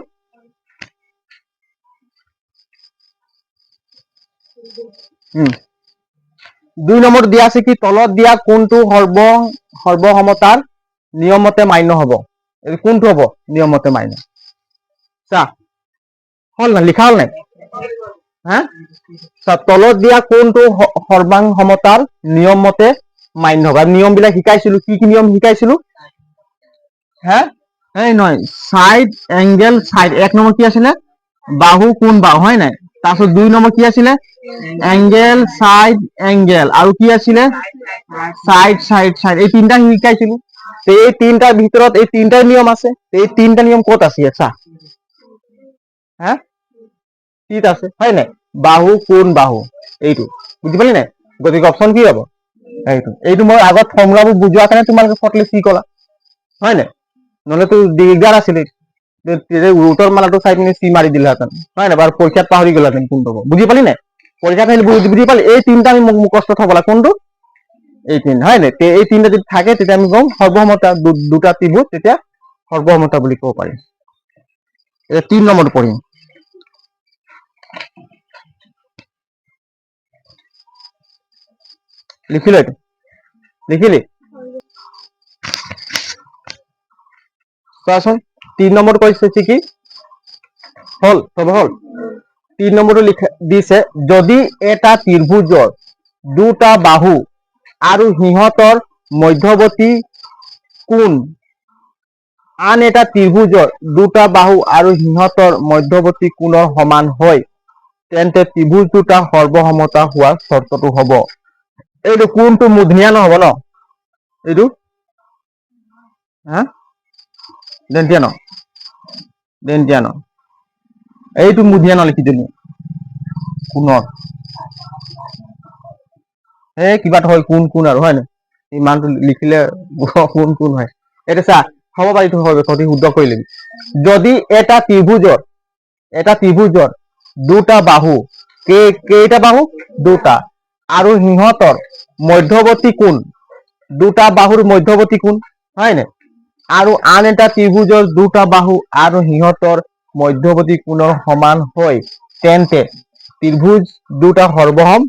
দুই নম্বৰ দিয়া আছে কি, তলত দিয়া কোনটো সৰ্বসমতাৰ নিয়মতে মান্য হব? এইটো কোনটো হব নিয়মতে মান্য? চা, হল না, লিখা হল নাই? হা, তলত দিয়া কোনটো সৰ্বাংসমতাৰ নিয়ম মতে মান্য হব? নিয়ম বিলাক শিকাইছিলো, কি কি নিয়ম শিকাইছিলো? হা, এই নহয়, সাইড এংগেল সাইড। এক নম্বৰ কি আছিলে? বাহু কোন বাহু, হয় নাই? তাৰপিছত দুই নম্বৰ কি আছিলে? এংগেল সাইড এংগেল, আৰু কি আছিলে? Side side side. এই তিনটা শিকাইছিলো। এই তিনটাৰ ভিতৰত এই তিনটাৰ নিয়ম আছে। এই তিনটা নিয়ম ক'ত আছে চা? হা, তিত আছে, হয় নাই? বাহু কোন বাহু, এইটো বুজি পালি নাই? গতিকে অপশন কি হব? এইটো মই আগত ফৰ্মুলাবোৰ বুজোৱাৰ কাৰণে তোমালোকে ফটলে কি কলা, হয় নাই? নহলে তো দিগদাৰ আছিলে, ৰুটৰ মালাটো চাই পিনে চি মাৰি দিলেহেঁতেন, হয় নাই? বাৰু পৰীক্ষাত পাহৰি গ'লাহেঁতেন কোনটো হব। বুজি পালি নাই? পৰীক্ষাত বুজি পালি? এই তিনটা আমি মুখস্থ থব লাগে। কোনটো? এই তিনটা, হয় নাই? এই তিনটা যদি থাকে তেতিয়া আমি কম সৰ্বসমতা, দুটা ত্ৰিভুজ, তেতিয়া সৰ্বসমতা বুলি ক'ব পাৰি। এতিয়া 3 নম্বৰ পঢ়িম। লিখিলো? এইটো লিখিলি? চোৱাচোন 3 নম্বৰ কৈছে কি? হল, চব হল? 3 নম্বৰটো দিছে, যদি এটা ত্ৰিভুজৰ দুটা বাহু আৰু সিহঁতৰ মধ্যৱৰ্তী কোণ আন এটা ত্ৰিভুজৰ দুটা বাহু আৰু সিহঁতৰ মধ্যৱৰ্তী কোণৰ সমান হয়, তেন্তে ত্ৰিভুজ দুটা সৰ্বসমতা হোৱাৰ চৰ্তটো হব। এইটো কোনটো মূৰ্ধন্য নহব ন? এইটো হা, দেন্তিয়া ন, এইটো মূৰ্ধন্য লিখি দিলো কোণৰ। কিবা এটা হয়, কোন আৰু, হয় নাই? ইমানটো লিখিলে কোন হয়। এতিয়া চা, হ'ব পাৰি, সঠিক শুদ্ধ কৰি লবি। যদি এটা ত্ৰিভুজৰ দুটা বাহু, কেইটা বাহু? দুটা, আৰু সিহঁতৰ মধ্যৱৰ্তী কোণ, দুটা বাহুৰ মধ্যৱৰ্তী কোণ, হয় নাই? আৰু আন এটা ত্ৰিভুজৰ দুটা বাহু আৰু সিহঁতৰ মধ্যৱৰ্তী কোণৰ সমান হয়, তেন্তে ত্ৰিভুজ দুটা সৰ্বসম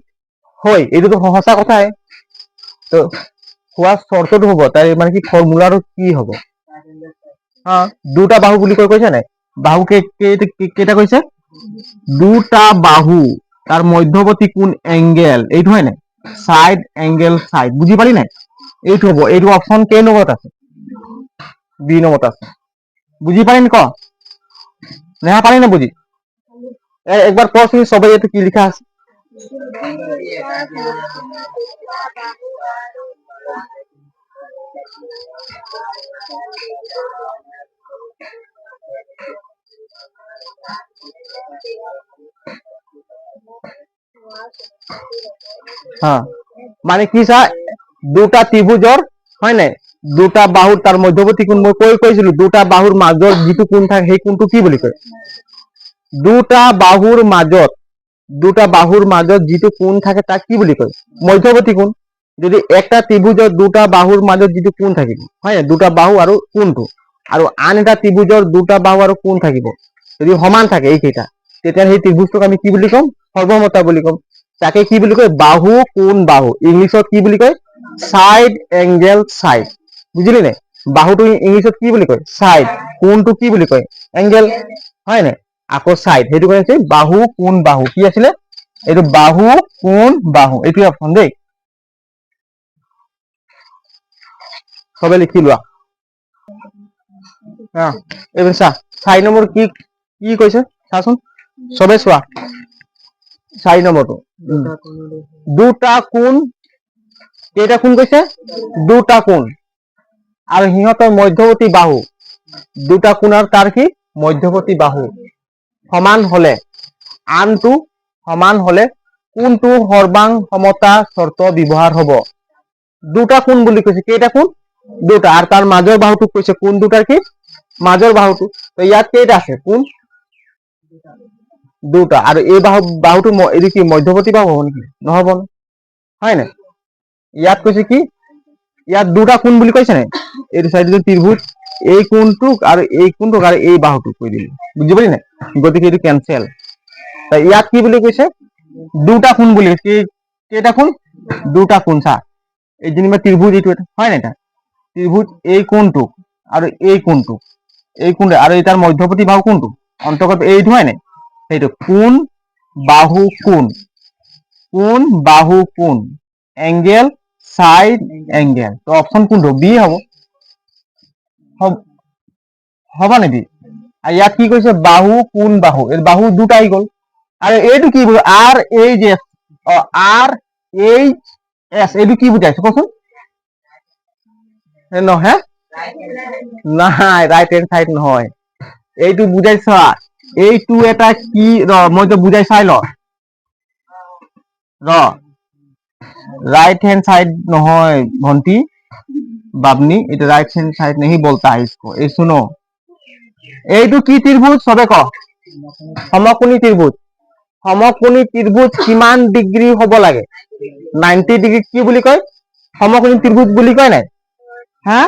হয়। এইটোতো সঁচা কথাই। তো হোৱাৰ চৰ্তটো হব, তাই মানে কি ফৰ্মুলাটো কি হব? দুটা বাহু বুলি কৈছে নাই? বাহু কেইটা কৈছে? দুটা বাহু, তাৰ মধ্যৱৰ্তী কোণ এংগেল, এইটো হয় নাই? Side angle side. বুজি পালি নাই? এইটো হব। এইটো অপশন কেই নম্বৰত আছে? বি নম্বৰত আছে। বুজি পালি নি? ক নেহা, পালি না বুজি? একবার পড় সবাই, এতে কি লিখা আছে? মানে কি চা, দুটা ত্ৰিভুজৰ, হয় নাই, দুটা বাহুৰ তাৰ মধ্যৱৰ্তী কোণ, মই কৈছিলো দুটা বাহুৰ মাজৰ যিটো কোণ থাকে সেই কোণটো কি বুলি কয়? দুটা বাহুৰ মাজত যিটো কোণ থাকে তাক কি বুলি কয়? মধ্যৱৰ্তী কোণ। যদি একটা ত্ৰিভুজৰ দুটা বাহুৰ মাজত যিটো কোণ থাকিব, হয়, দুটা বাহু আৰু কোণটো, আৰু আন এটা ত্ৰিভুজৰ দুটা বাহু আৰু কোণ থাকিব, যদি সমান থাকে এইকেইটা, তেতিয়া সেই ত্ৰিভুজটোক আমি কি বুলি ক'ম? সৰ্বসমতা বুলি ক'ম। তাকে কি বুলি কয়? বাহু কোণ বাহু। ইংলিছত কি বুলি কয়? Side angle side. বুজিলি নাই? বাহুটো ইংলিছত কি বুলি কয়? সাইড। কোণটো কি বুলি কয়? এংগেল, হয় নাই? আকৌ সাইড, সেইটো কাৰণে বাহু কোণ বাহু। কি আছিলে? এইটো বাহু কোণ বাহু, এইটোৱে অপশন দেই। সবে লিখি লোৱা। এইবাৰ চা, 4 নম্বৰ কি কৈছে চাচোন, সবে চোৱা। 4 নম্বৰটো, দুটা কোণ, কেইটা কোণ কৈছে? দুটা কোণ, আৰু সিহঁতৰ মধ্যৱৰ্তী বাহু, দুটা কোণৰ তাৰ কি? মধ্যৱৰ্তী বাহু সমান হলে, আনটো সমান হলে কোনটো সৰ্বাংসমতা চৰ্ত ব্যৱহাৰ হব? দুটা কোণ বুলি কৈছে, কেইটা কোণ? দুটা, আৰু তাৰ মাজৰ বাহুটোক কৈছে কোন দুটাৰ কি মাজৰ বাহুটো। তো ইয়াত কেইটা আছে কোন দুটা, আৰু এই বাহুটো এইটো কি মধ্যৱৰ্তী বাহু হ'ব নেকি নহ'ব ন, হয় নাই। ইয়াত কৈছে কি ইয়াত দুটা কোণ বুলি কৈছে নাই, এইটো চাইডে ত্ৰিভুজ, এই কোণটোক আৰু এই কোণটোক আৰু এই বাহুটোক কৈ দিলে, বুজি পালি নাই, গতিকে এইটো কেনচেল। ইয়াত কি বুলি কৈছে দুটা কোণ বুলি কৈছে, কেইটা কোণ দুটা কোণ। চা এই যেনিবা ত্ৰিভুজ এইটো এটা হয় নাই, এটা ত্ৰিভুজ এই কোণটোক আৰু এই কোণটোক, এই কোণটো আৰু তাৰ মধ্যৱৰ্তী বাহু কোনটো অন্তৰ্গত এইটো হয় নাই, সেইটো কোণ বাহু কোণ, কোণ বাহু কোণ, এংগেল সাইড এংগেল। তো অপশন কোনটো বি হ'ব, হ'ব নেকি। আৰু ইয়াত কি কৈছে বাহু কোণ বাহু, এই বাহু দুটা আহি গ'ল, আৰু এইটো কি বুঝো R H S, R H S, এইটো কি বুজাইছে কচোন নহয়, নাই ৰাইট হেণ্ড সাইড নহয়, এইটো বুজাই চোৱা, এইটো এটা কি মই তো বুজাই চাই ল, राइट हैंड साइड নহয় ভন্টি বাবনি, এটা রাইট হ্যান্ড সাইড नहीं बोलता है इसको। এই শুনো, এইটো কি ত্ৰিভুজ সবে ক, সমকোণী ত্ৰিভুজ, সমকোণী ত্ৰিভুজ কিমান ডিগ্ৰী হ'ব লাগে, 90 ডিগ্ৰী কি বুলি কয় সমকোণী ত্ৰিভুজ বুলি কয় নাই, হা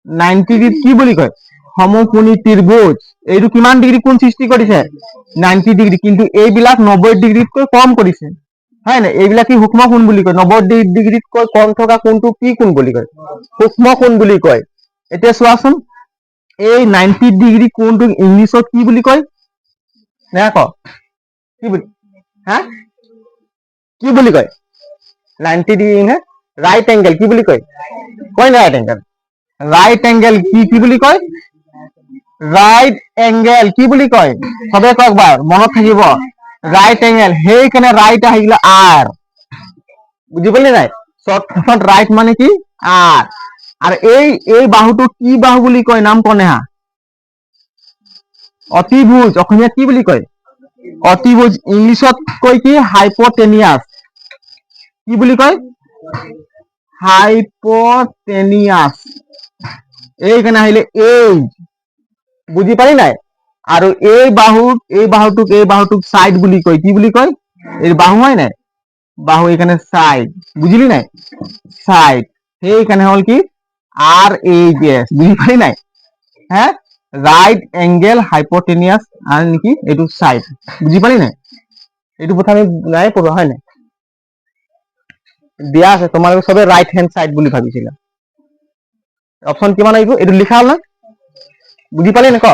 90 ডিগ্ৰী কি বুলি কয় সমকোণী ত্ৰিভুজ। এইটো কিমান ডিগ্ৰী কোণ সৃষ্টি কৰিছে 90 ডিগ্ৰী, কিন্তু এইবিলাক 90 ডিগ্ৰীতকৈ কম কৰিছে, হয় নাই, এইবিলাক কি সূক্ষ্ম কোণ বুলি কয়, 90 ডিগ্ৰীতকৈ কম থকা কোণটো কি কোণ বুলি কয় সূক্ষ্ম কোণ বুলি কয়। এতিয়া চোৱাচোন এই 90 ডিগ্ৰী কোণটোক ইংলিছত কি বুলি কয় নে ক, কি বুলি হা কি বুলি কয় 90 ডিগ্ৰী নে ৰাইট এংগেল কি বুলি কয়, কয় না ৰাইট এংগেল, রাইট এঙ্গেল কি বুলি কয়, রাইট এঙ্গেল কি বুলি কয় সবে কয়েকবার মনত থাকিব, রাইট এঙ্গেল, সেইখানে রাইট আহিলে আর, বুঝি পালি নাই, শর্টকাট রাইট মানে কি আর, আর এই বাহুটো কি বাহু বুলি কয় নাম কনে হা, অতিভুজ, অসমীয়াত কি বুলি কয় অতিভুজ, ইংলিছত কয় কি হাইপোটেনিয়াস, কি বুলি কয় হাইপোটেনিয়াস, এইখানে আহিলে এই, বুঝি পারি নাই, আৰু এই বাহুটোক সাইড বুলি কয়, কি বুলি কয় এই বাহু হয় নাই, বাহু এখানে সাইড, বুঝলি নাই সাইড, সেইখানে হল কি আর এই এস, বুঝি পারি নাই, হ্যাঁ রাইট এঙ্গেল হাইপোটেনিয়াস আর নাকি এইটো সাইড, বুঝি পারি নাই, এইটো কথা আমি নাই পঢ়া হয় নাই, দিয়া আছে তোমালোকে সবে রাইট হ্যান্ড সাইড বুলি ভাবিছিলা। অপশন কিমান আহিব এইটো লিখা হল না, বুঝি পালি না ক,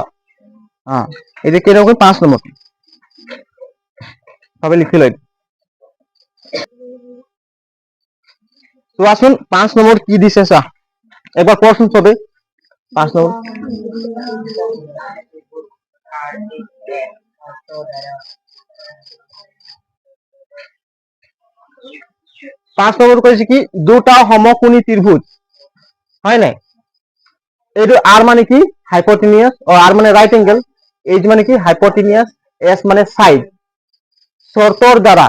এই যে কেরকম 5 নম্বর সবে লিখি লই, চোৱাচোন 5 নম্বৰ কি দিছে চা, এবাৰ কোৱাচোন সবে 5 নম্বৰ, 5 নম্বৰ কৈছে কি দুটা সমকোণী ত্ৰিভুজ, হয় নাই, এইটো আর মানে কি হাইপোটেনিয়াস, আর মানে রাইট এঙ্গেল, এইচ মানে কি হাইপোটেনিয়াস, এস মানে সাইড, শর্তর দ্বারা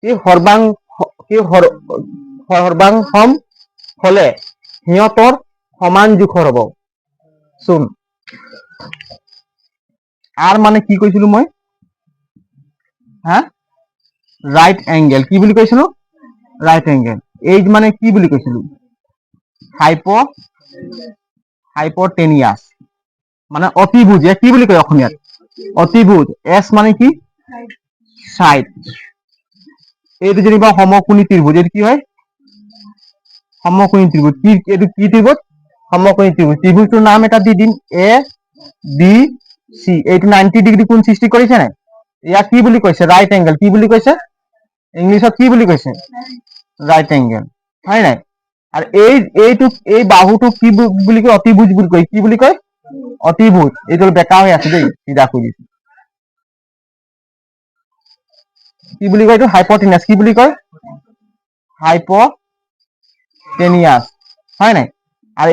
কি সৰ্বাংশম হলে সিহঁতৰ সমান জোখৰ হ'ব। শুন আর মানে কি কৈছিলো মই, হা রাইট এঙ্গেল কি বুলি কৈছিলো, রাইট এঙ্গেল, এইচ মানে কি বুলি কৈছিলো হাইপোটেনিয়াস মানে অতিভুজ, কি বুলি কয় অসমীয়াত অতিভুজ, এস মানে কি সাইড, এইটো যেনিবা সমকোণী ত্ৰিভুজ, এইটো কি হয় সমকোণী ত্ৰিভুজ, কি এইটো কি ত্ৰিভুজ সমকোণী ত্ৰিভুজ, ত্ৰিভুজটোৰ নাম এটা দি দিম এ বি সি, এইটো 90 ডিগ্ৰী কোণ সৃষ্টি কৰিছে নাই, ইয়াক কি বুলি কৈছে ৰাইট এঙ্গেল, কি বুলি কৈছে ইংলিছত কি বুলি কৈছে রাইট এঙ্গেল, হয় নাই, আর এই বাহুটোক কি বুলি কয় অতিভুজ বুলি কয়, কি বুলি কয় অতিভুজ, এইটো বেকা হৈ আছে দেই, চিধা কৰি দিছো, কি বুলি কয় এইটো হাইপোটেনিয়াস, কি বুলি কয় হাইপোটেনিয়াস, হয় নাই, আর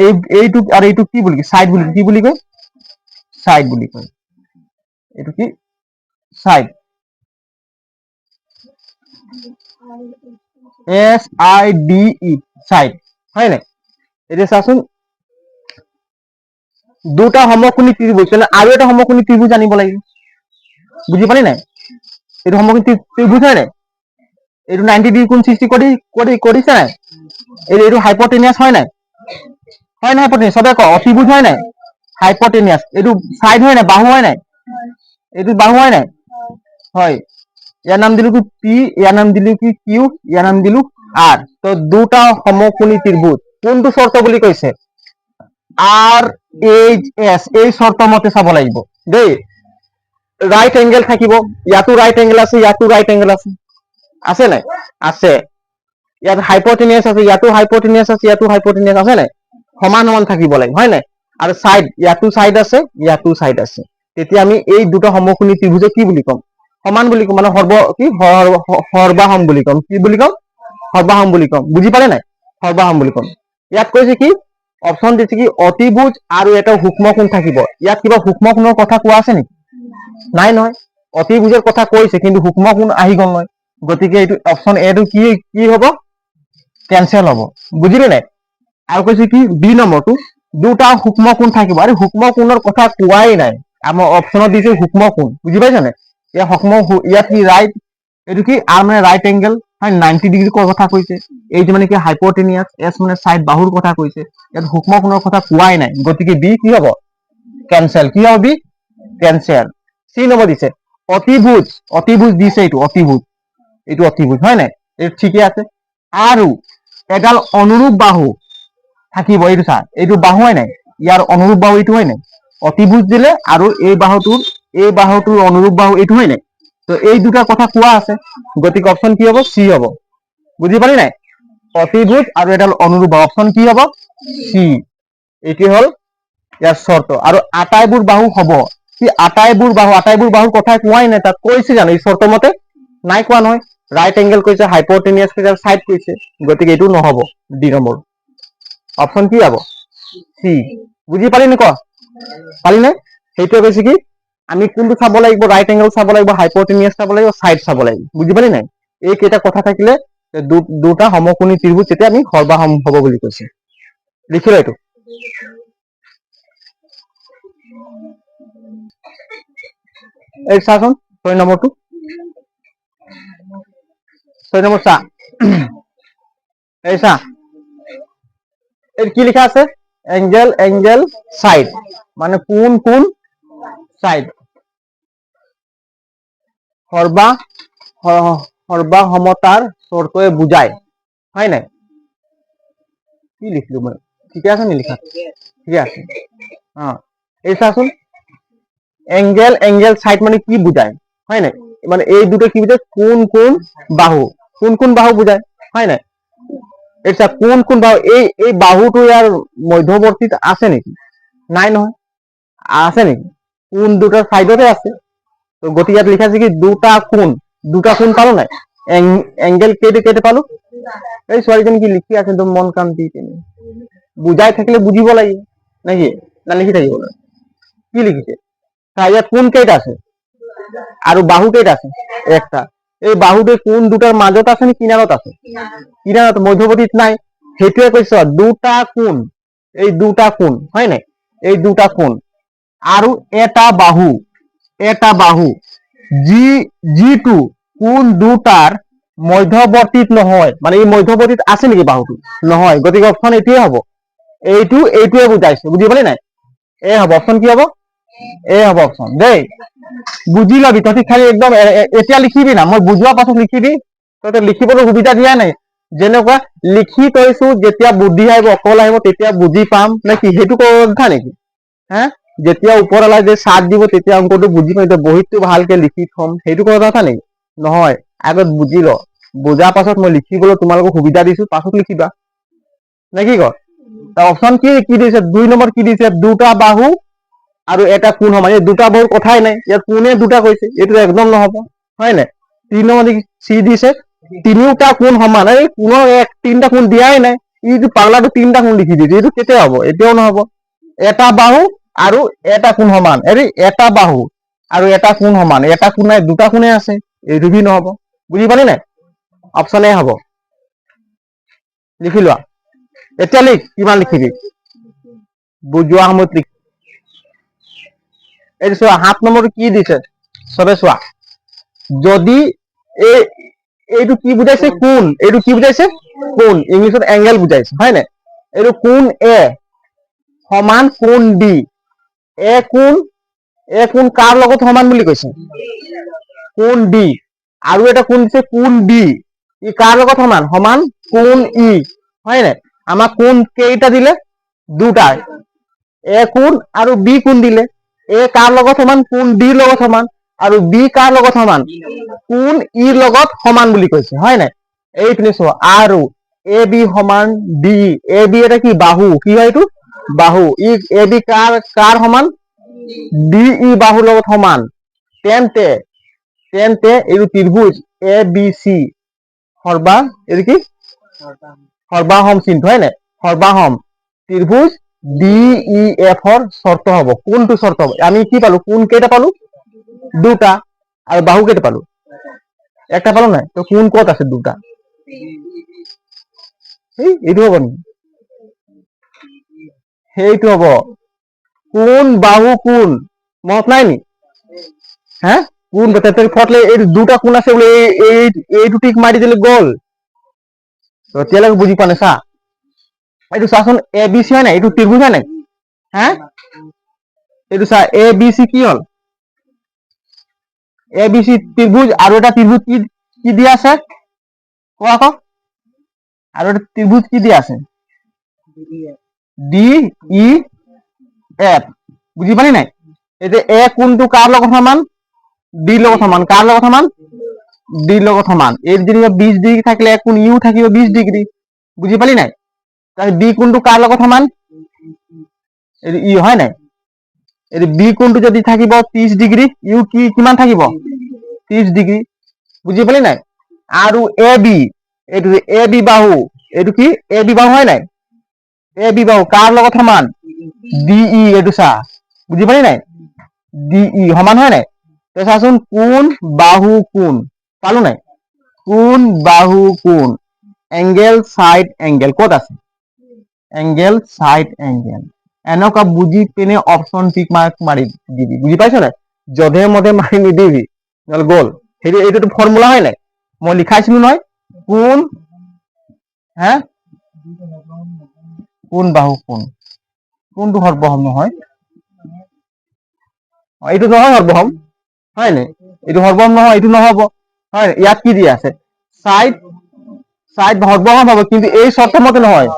এইটো কি বুলি সাইড বুলি কি বুলি কয় সাইড বুলি কয়, এইটো কি সাইড, SIDE সাইড, হয় নাই, এতিয়া চাচোন দুটা সমকোণী ত্ৰিভুজ তেনে আৰু এটা সমকোণী ত্ৰিভুজ আনিব লাগিব বুজি পালি নাই এইটো সমকোণী ত্ৰিভুজ হয় নাই এইটো 90 ডিগ্ৰী কোণ সৃষ্টি কৰিছে নাই এইটো হাইপোটেনিয়াছ হয় নাই হাইপোটেনিয়াছ সবে ক অতিভুজ হয় নাই হাইপোটেনিয়াছ এইটো সাইড হয় নাই বাহু হয় নাই এইটো বাহু হয় নাই হয় ইয়াৰ নাম দিলো কি পি ইয়াৰ নাম দিলো কি কিউ ইয়াৰ নাম দিলো আৰ তো দুটা সমকোণী ত্ৰিভুজ কোনটো শর্ত বুলি কৈছে আর এইচ এস এই শর্ত মতে চাব লাগিব দেই রাইট এঙ্গেল থাকিব ইয়াতো রাইট এঙ্গেল আছে ইয়াতো রাইট এঙ্গেল আছে আছে নাই আছে ইয়াত হাইপোটেনিয়াস আছে ইয়াতো হাইপোটেনিয়াস আছে ইয়াতো হাইপোটেনিয়াস আছে নাই সমান সমান থাকিব লাগিব হয় নাই আৰু সাইড ইয়াতো সাইড আছে ইয়াতো সাইড আছে তেতিয়া আমি এই দুটা সমকোণী ত্ৰিভুজক কি বুলি কম সমান বুলি কম মানে সৰ্বাসম বুলি কম কি বুলি কম সৰ্বাসম বুলি কম বুজি পালে নাই সৰ্বাসম বুলি কম ইয়াত কৈছে কি অপশন দিছে কি অতিভুজ আৰু এটা সূক্ষ্মকোণ থাকিব ইয়াত কিবা সূক্ষ্মকোণৰ কথা কোৱা আছে নেকি নাই নহয় অতিভুজৰ কথা কৈছে কিন্তু সূক্ষ্মকোণ আহি গল নহয় গতিকে এইটো অপশন এ টো কি হ'ব কেনসেল হ'ব বুজিলে নাই আৰু কৈছে কি বি নম্বৰটো দুটা সূক্ষ্মকোণ থাকিব আৰু সূক্ষ্মকোণৰ কথা কোৱাই নাই আমাৰ অপশনত দিছে সূক্ষ্মকোণ বুজি পাইছা নাই ইয়াত কি রাইট এইটো কি আর মানে রাইট এঙ্গেল হয় 90 ডিগ্রি কথা কৈছে এইটো মানে কি হাইপোটেনিয়াস এস মানে সাইড বাহুৰ কথা কৈছে ইয়াত সূক্ষ্মকোণৰ কথা কোৱাই নাই গতিকে বি কি হ'ব ক্যান্সেল কি হবে বি ক্যান্সেল সি নম্বৰ দিছে অতিভুজ দিছে এইটো অতিভুজ হয় নাই এইটো ঠিকই আছে আৰু এডাল অনুৰূপ বাহু থাকিব এইটো চা এইটো বাহু হয় নাই ইয়াৰ অনুৰূপ বাহু এইটো হয় নাই অতিভুজ দিলে আৰু এই বাহুটোৰ অনুৰূপ বাহু এইটো হয় নাই তো এই দুটা কথা কোৱা আছে গতিকে অপশন কি হ'ব সি হ'ব বুজি পালি নাই অতিভুজ আৰু এডাল অনুৰূপ বাহু অপশন কি হ'ব সি এটি হল ইয়াৰ শৰ্ত আৰু আটাইবোৰ বাহু হ'ব কি আটাইবোৰ বাহুৰ কথা কোৱাই নাই তাত কৈছে জানো এই শৰ্ত মতে নাই কোৱা নহয় রাইট এঙ্গেল কৈছে হাইপোটেনিয়াস কৈছে সাইড কৈছে গতিকে এইটো নহব ডি নম্বৰ অপশন কি হ'ব সি বুজি পালি নে ক পালি নাই সেইটোৱে কৈছে কি আমি কোনটো চাব লাগিব রাইট এঙ্গেল চাব লাগিব হাইপোটেনিয়াস চাব লাগিব সাইড চাব লাগিব বুজি পালি নাই এই কেইটা কথা থাকিলে দুটা সমকোণী ত্ৰিভুজ তেতিয়া আমি সৰ্বাসম হ'ব বুলি কৈছে লিখিলো এইটো এই চাচোন 6 নম্বৰটো 6 নম্বৰ চা এই চা এৰ কি লেখা আছে এঙ্গেল সাইড মানে কোন সাইড সৰ্বাসমতাৰ শর্তয়ে বুঝায় হয় নাই কি লিখলো মই ঠিকে আছে নি লিখা ঠিকে আছে এই চাচোন এঙ্গেল সাইড মানে কি বুঝায় হয় নাই মানে এই দুটো কি বুঝায় কোন বাহু বুঝায় হয় নাই এটা কোন বাহু এই বাহুটো ইয়াৰ মধ্যবৰ্তীত আছে নেকি নাই নহয় আছে নেকি কোন দুটাৰ সাইডতে আছে তো গতিকে ইয়াত লিখা আছে কি দুটা কোণ পালো নাই এঙ্গেল কেইটা পালো এই ছোৱালীজনী কি লিখি আছে তো মন কাম দি বুজাই থাকিলে বুজিব লাগিব নাকি না লিখি থাকিব কি লিখিছে ইয়াত কোন কেইটা আছে আৰু বাহু কেইটা আছে একটা এই বাহুটোৱে কোন দুটাৰ মাজত আছে নে কিনাৰত আছে কিনাৰত মধ্যবৰ্তীত নাই সেইটোৱে কৈছ এই দুটা কোণ হয় নাই এই দুটা কোণ আৰু এটা বাহু যিটো কোন দুটাৰ মধ্যবৰ্তীত নহয় মানে এই মধ্যবৰ্তীত আছে নেকি বাহুটো নহয় গতিকে অপশন এইটোৱে হ'ব এইটোৱে বুজাইছে বুজি পালি নাই এ হ'ব অপশন কি হ'ব এ হ'ব অপশন দেই বুজি লবি তহঁতি খালি একদম এতিয়া লিখিবি না মই বুজোৱাৰ পাছত লিখিবি তহঁতে লিখিবলৈ সুবিধা দিয়া নাই যেনেকুৱা লিখি থৈছো যেতিয়া বুদ্ধি আহিব অকল আহিব তেতিয়া বুজি পাম নে কি সেইটো কথা নেকি হা যেতিয়া ওপৰৱালাই যে চাথ দিব তেতিয়া অংকটো বুজি পাই বহীটো ভালকে লিখি থম সেইটো কথা নেকি নহয় আগত বুজি ল বুজাৰ পাছত মই লিখিবলৈ তোমালোকক সুবিধা দিছো পাছত লিখিবা নে কি কয় অপশন কি দিছে 2 নম্বৰ কি দিছে দুটা বাহু আৰু এটা কোণ সমান এই দুটা বাহুৰ কথাই নাই ইয়াত কোণে দুটা কৈছে এইটো একদম নহব হয় নাই 3 নম্বৰ চি দিছে তিনিটা কোণ সমান এই কোণৰ তিনিটা কোণ দিয়াই নাই এইটো পাগলাটো তিনিটা কোণ লিখি দিছে এইটো কেতিয়া হ'ব এতিয়াও নহব এটা বাহু আৰু এটা কোণ সমান এটা বাহু আৰু এটা কোণ সমান এটা কোণ নাই দুটা কোণে আছে এইটো ভি নহব বুজি পালি নাই অপশন এ হ'ব লিখি লোৱা এতিয়া লিখ কিমান লিখিবি বুজোৱা সময়ত লিখ এই চোৱা 7 নম্বৰটো কি দিছে সবে চোৱা যদি এইটো কি বুজাইছে কোণ এইটো কি বুজাইছে কোণ ইংলিছত এংগেল বুজাইছে হয় নাই এইটো কোণ এ সমান কোণ ডি কোণ কাৰ লগত সমান বুলি কৈছে কোণ ডি আৰু এটা কোণ দিছে কোণ বি ই কাৰ লগত সমান সমান কোণ ই হয় নাই আমাক কোণ কেইটা দিলে দুটা কোণ আৰু বি কোণ দিলে কাৰ লগত সমান কোণ ডিৰ লগত সমান আৰু বি কাৰ লগত সমান কোণ ইৰ লগত সমান বুলি কৈছে হয় নাই এইখিনি চোৱা আৰু এ বি সমান ডি এ বি এটা কি বাহু কি হয় এইটো বাহু ই এ বি কাৰ সমান ডি ই বাহুৰ লগত সমান তেন্তে এইটো ত্ৰিভুজ এ বি চি এইটো কি সৰ্বাহম চিনটো হয় নাই সৰ্বাহম ত্ৰিভুজ ডি ই এফৰ শৰ্ত হব কোনটো শৰ্ত হব আমি কি পালো কোন কেইটা পালো দুটা আৰু বাহু কেইটা পালো একটা পালো নাই তো কোন ক'ত আছে দুটা এইটো হব নেকি সেইটো হব কোন বাহু কোন মনত নাই নি হ্যাঁ কোন ফটলে এই দুটা কোন আছে বলে এইটো টিক মাৰি দিলে গ'ল এতিয়ালৈকে বুজি পোৱা নাই চা এইটো চাচোন এ বি চি হয় নাই এইটো ত্ৰিভুজ হয় নাই হা এইটো চা এ বি চি কি হল এ বি চি ত্ৰিভুজ আৰু এটা ত্ৰিভুজ কি দিয়া আছে কোৱা আকৌ আৰু এটা ত্ৰিভুজ কি দিয়া আছে ডি ই এফ বুজি পালি নাই এতিয়া এ কোনটো কাৰ লগত সমান ডি লগত সমান কাৰ লগত সমান ডি লগত সমান এই যদি 20 ডিগ্ৰী থাকিলে কোন ইউ থাকিব 20 ডিগ্ৰী বুজি পালি নাই তাহলে বি কোনটো কাৰ লগত সমান ই হয় নাই এই বি কোনটো যদি থাকিব 30 ডিগ্ৰী ইউ কি কিমান থাকিব 30 ডিগ্ৰী বুজি পালি নাই আৰু এ বি এইটো এ বি বাহু এইটো কি এ বি বাহু হয় নাই এ বি বাহু কাৰ লগত সমান ডি ই এইটো চা বুজি পালি নাই ডি ই সমান হয় নাই তো চাচোন কোন বাহু কোন পালো নাই কোন বাহু কোন এংগেল সাইড এংগেল ক'ত আছে এংগেল সাইড এংগেল এনেকুৱা বুজি পিনে অপশন টিক মাৰ্ক মাৰি দিবি বুজি পাইছ নাই যধে মধে মাৰি নিদিবি নহ'লে গ'ল সেইটো এইটোতো ফৰ্মুলা হয় নাই মই লিখাইছিলো নহয় কোন হে কোন বাহু কোন কোনটো সৰ্বসম নহয় এইটো নহয় সৰ্বসম হয় নাই এইটো সৰ্বসম নহয় এইটো নহব হয় ইয়াত কি দিয়া আছে সাইড সৰ্বসম হ'ব কিন্তু এই শর্ত মতে নহয়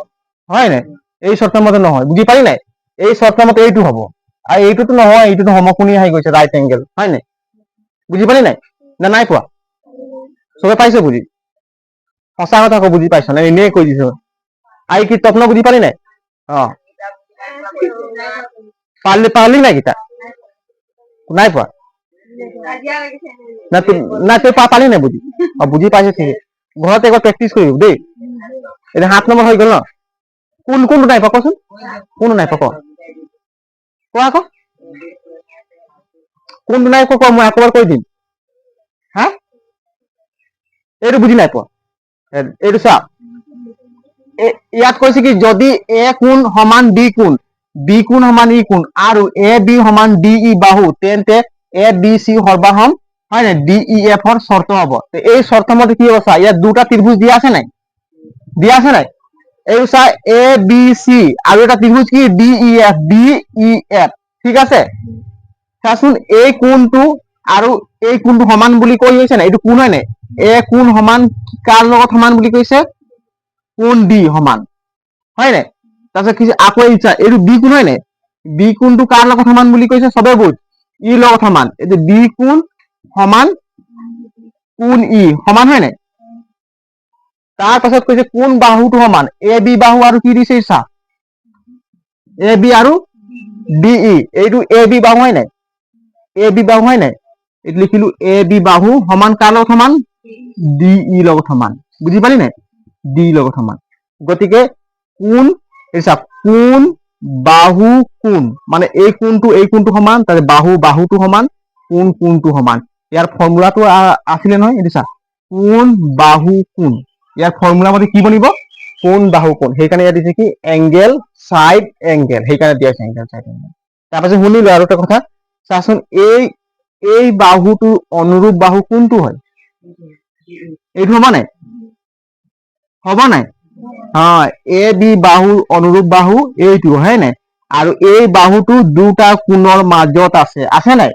হয় নাই এই শর্ত মতে নহয় বুজি পালি নাই এই শর্ত মতে এইটো হ'ব আৰু এইটোতো নহয় এইটোতো সমকোণী আহি গৈছে ৰাইট এংগেল হয় নাই বুজি পালি নাই না নাই পোৱা চবে পাইছে বুজি সঁচা কথা কো বুজি পাইছ না এনেই কৈ দিছো আই কি তপন বুজি পালি নাই অ পারলি না কিতা নাই পোৱা না তুই পালি নাই বুজি বুজি পাইছে ঠিক ঘৰত একবাৰ প্ৰেক্টিচ কৰিব দেই এতিয়া 7 নম্বৰ হৈ গ'ল ন কোনটো নাই পোৱা কচোন কোনটো নাই পোৱা কোৱা আকৌ কোনটো নাই কোৱা মই একবাৰ কৈ দিম হা এইটো বুজি নাই পোৱা এইটো চা ইয়াত কৈছে কি যদি এ কোণ সমান বি কোণ সমান ই কোণ আৰু এ বি সমান ডি ই বাহু তেন্তে এ বি চি সৰ্বাসম হয় নাই ডি ই এফ ৰ শৰ্ত হব এই শৰ্ত মতে কি হ'ব চা ইয়াত দুটা ত্ৰিভুজ দিয়া আছে নাই এই চা এ বি চি আৰু এটা ত্ৰিভুজ কি ডি ই এফ ঠিক আছে চাচোন এই কোণটো আৰু এই কোণটো সমান বুলি কৈ হৈছে নাই এইটো কোণ হয় নাই এ কোণ সমান কাৰ লগত সমান বুলি কৈছে কোণ ডি সমান হয় নাই তাৰপিছত কি আকৌ এইটো বি কোণ হয় নাই বি কোণটো কাৰ লগত সমান বুলি কৈছে সবে বুজ ই লগত সমান এইটো বি কোণ সমান কোণ ই সমান হয় নাই তাৰ পাছত কৈছে কোন বাহুটো সমান এ বি বাহু আৰু কি দিছে চা এ বি আৰু ডি ই এইটো এ বি বাহু হয় নাই এ বি বাহু হয় নাই এইটো লিখিলো এ বি বাহু সমান কাৰ লগত সমান ডি ই লগত সমান বুজি পালি নাই ডি লগত সমান গতিকে কোন কোন বাহু কোন মানে এই কোনটো সমান তাহলে বাহুটো সমান কোনটো সমান ইয়াৰ ফৰ্মুলাটো আছিলে নহয় এইটো চা কোন বাহু কোন ইয়াৰ ফৰ্মুলা মতে কি বনিব কোন বাহু কোন সেইকাৰণে ইয়াত দিছে কি এংগেল সাইড এংগেল সেইকাৰণে দিয়া আছে এংগেল সাইড এংগেল তাৰপাছত শুনিলো আৰু এটা কথা চাচোন এই বাহুটো অনুৰূপ বাহু কোনটো হয়? এইটো হ'ব নাই? হ'ব নাই? এ বি বাহুৰ অনুৰূপ বাহু এইটো হয় নাই? আৰু এই বাহুটো দুটা কোণৰ মাজত আছে নাই?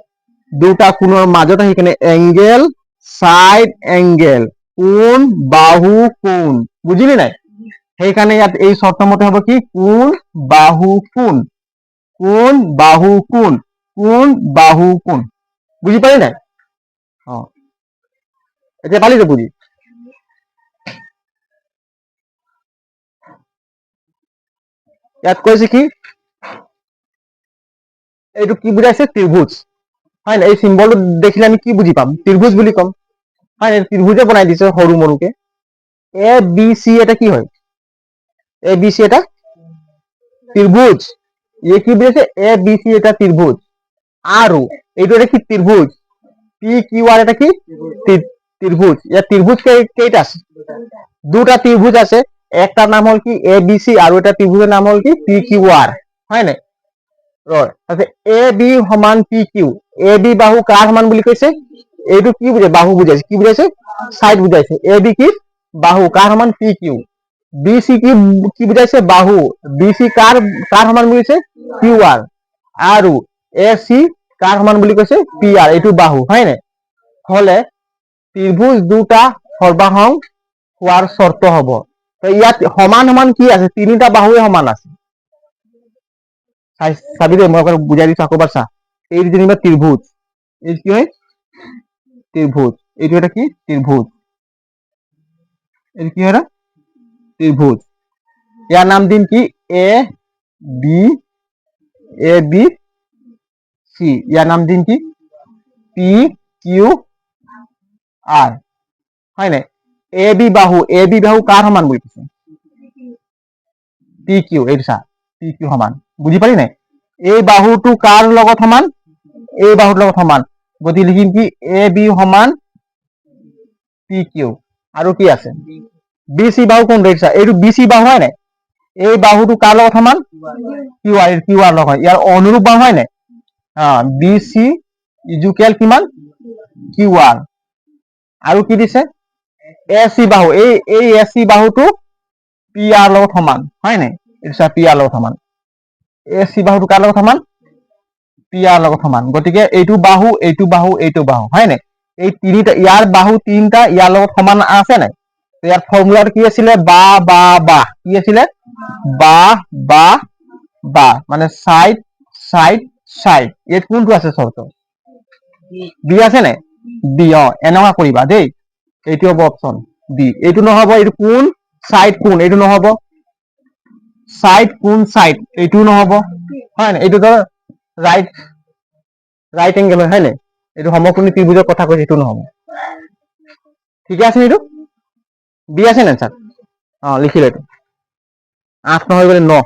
দুটা কোণৰ মাজত আহি কেনে এংগেল সাইড এংগেল কোণ বাহু কোণ, বুজিলি নাই? সেইকাৰণে ইয়াত এই চৰ্ত মতে হ'ব কি কোণ বাহু কোণ, কোণ বাহু কোণ, কোণ বাহু কোণ, বুজি পালি নাই? এতিয়া পালি তো বুজি? ইয়াত কৈছে কি এইটো কি বুজাইছে? ত্ৰিভুজ, হয় নাই? এই চিম্বলটো দেখিলে আমি কি বুজি পাম? ত্ৰিভুজ বুলি ক'ম, হয় নাই? ত্ৰিভুজে বনাই দিছে সৰু মৰুকে। এ বি চি এটা কি হয়? এ বি চি এটা ত্ৰিভুজ। এই কি বুজাইছে? এ বি চি এটা ত্ৰিভুজ। আৰু এইটো এটা কি ত্ৰিভুজ? পি কিউ আর এটা কি ত্রিভুজ। ইয়াত ত্রিভুজ কেইটা আছে? দুটা ত্রিভুজ আছে। একটা নাম হল কি এ বি সি আৰু এটা ত্রিভুজের নাম হল কি পি কিউ আর, হয় নাই? এ বি সমান পি কিউ, এ বি বাহু কাৰ সমান বুলি কৈছে? এইটো কি বুজায়? বাহু বুজাইছে। কি বুজাইছে? সাইড বুজাইছে। এ বি কি বাহু, কাৰ সমান? P Q. বি সি কি বুজাইছে? বাহু। বি সি কাৰ সমান বুলিছে? Q R. আৰু এ সি কাৰ সমান বুলি কৈছে? P R. এইটো বাহু, হয় নাই? হলে ত্ৰিভুজ দুটা সৰ্বাসম হোৱাৰ শৰ্ত হব। ইয়াত সমান সমান কি আছে? তিনিটা বাহুৱে সমান আছে। চাবি দে, মই বুজাই দিছো আকৌ এবাৰ চা। এইটো যেনিবা ত্ৰিভুজ, এইটো কি হয়? ত্ৰিভুজ। এইটো এটা কি? ত্ৰিভুজ। এইটো কি হয়? ত্ৰিভুজ। ইয়াৰ নাম দিম কি? এ বি সি। ইয়াৰ নাম দিম কি? পি কিউ আৰ, হয় নাই? এ বি বাহু কাৰ সমান বুলি কৈছে? P Q. এইটো চা, পি কিউ সমান, বুজি পালি নাই? এই বাহুটো কাৰ লগত সমান? এই বাহুৰ লগত সমান। গতিকে লিখিম কি? এ বি সমান পি কিউ। আৰু কি আছে? বি সি বাহু কোনটো? এইটো চা, এইটো বি সি বাহু, হয় নাই? এই বাহুটো কাৰ লগত সমান? Q R. কিউ আৰ লগত। ইয়াৰ অনুৰূপ বাহু, হয় নাই? বি সি ইজুকেল কিমান? Q R. আৰু কি দিছে? এ চি বাহু। এই এ চি বাহুটো পি আর লগত সমান, হয় নাই? এইটো চা, পি আর লগত সমান। এ চি বাহুটো কাৰ লগত সমান? পি আর লগত সমান। গতিকে এইটো বাহু, এইটো বাহু, এইটো বাহু, হয় নাই? এই তিনিটা, ইয়াৰ বাহু তিনিটা ইয়াৰ লগত সমান আছে নাই? ইয়াৰ ফৰ্মুলাটো কি আছিলে? বা বা বা। কি আছিলে? বা বা বা, মানে সাইড সাইড সাইড। ইয়াত কোনটো আছে চৰ্ত? বি আছে নাই? বি। এনেকুৱা কৰিবা দেই। এইটো হ'ব অপশন বি। এইটো নহব, এইটো কোন সাইড কোন, এইটো নহব। সাইড কোন সাইড, এইটো নহব, হয় নাই? এইটো ধৰ ৰাইট এঙ্গেল, হয় নাই? এইটো সমকোণী ত্ৰিভুজৰ কথা কৈছে, এইটো নহব। ঠিকে আছে? এইটো বি আছে নাই এনসার? লিখিলে এইটো 8 নহয় গ'লে 9।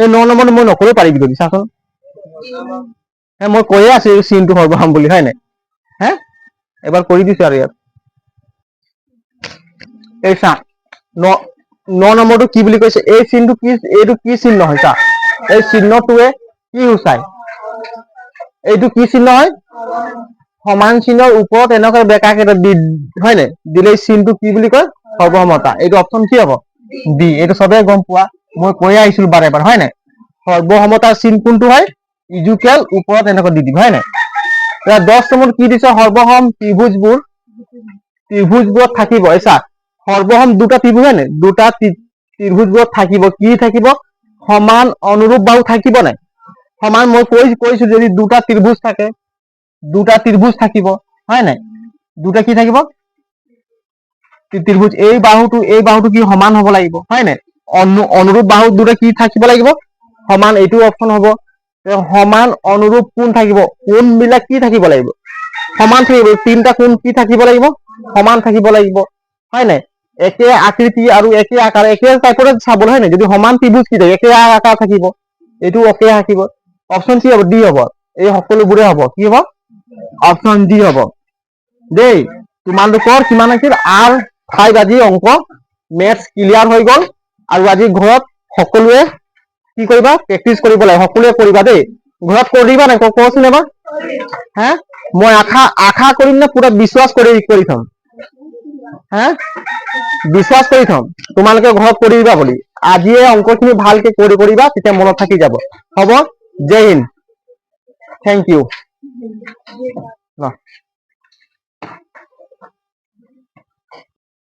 এই 9 নম্বৰটো মই নকৰিব পাৰিবি যদি চাচোন। মই কৈয়ে আছো এই চিনটো সৰ্বসাম বুলি, হয় নাই? এবাৰ কৰি দিছো আৰু ইয়াত। এই চা, 9 নম্বৰটো কি বুলি কৈছে? এই চিনটো কি? এইটো কি চিহ্ন হয় চা? এই চিহ্নটোৱে কি সূচায়? এইটো কি চিহ্ন হয়? সমান চিহ্নৰ ওপৰত এনেকৈ বেকা কেইটা দি, হয় নাই? দিলে এই চিনটো কি বুলি কয়? সৰ্বসমতা। এইটো অপশন কি হ'ব? ডি। এইটো চবে গম পোৱা, মই কৈয়ে আহিছিলো বাৰে বাৰে, হয় নাই? সৰ্বসমতাৰ চিন কোনটো হয়? ইজুকেল ওপৰত এনেকৈ দি দিম, হয় নাই? 10 নম্বৰ কি দিছে? সৰ্বসম ত্ৰিভুজবোৰত থাকিব। এই চা, সৰ্বসম দুটা ত্ৰিভুজ, হয় নাই? দুটা ত্ৰিভুজবোৰত থাকিব কি থাকিব? সমান অনুৰূপ বাহু থাকিব নাই? সমান, মই কৈছো যদি দুটা ত্ৰিভুজ থাকে, দুটা ত্ৰিভুজ থাকিব, হয় নাই? দুটা কি থাকিব? ত্ৰিভুজ। এই বাহুটো কি সমান হব লাগিব, হয় নাই? অনুৰূপ বাহু দুটা কি থাকিব লাগিব? সমান। এইটো অপশন হ'ব। সমান অনুৰূপ কোণ থাকিব। কোণ বিলাক কি থাকিব লাগিব? সমান থাকিব। তিনটা কোণ কি থাকিব লাগিব? সমান থাকিব লাগিব, হয় নাই? একে আকৃতি আৰু একে আকাৰ, একে টাইপৰে চাবলৈ, হয় নাই? যদি সমান ত্ৰিভুজ কি থাকে? একে আকাৰ থাকিব, এইটো একে থাকিব। অপশন কি হ'ব? ডি হ'ব। এই সকলোবোৰে হ'ব। কি হ'ব? অপশন ডি হ'ব দেই। তোমালোকৰ কিমান আছিল? R5 আজি অংক মেথছ ক্লিয়াৰ হৈ গ'ল। আৰু আজি ঘৰত সকলোৱে কি কৰিবা প্ৰেক্টিচ কৰিব লাগে সকলোৱে কৰিবা দেই ঘৰত কৰিবা নাই কচোন এবাৰ হা মই আশা কৰিম নে পুৰা বিশ্বাস কৰি থম হা বিশ্বাস কৰি থম তোমালোকে ঘৰত কৰিবা বুলি আজিয়ে অংকখিনি ভালকে কৰিবা তেতিয়া মনত থাকি যাব হ'ব জয় হিন্দ থেংক ইউ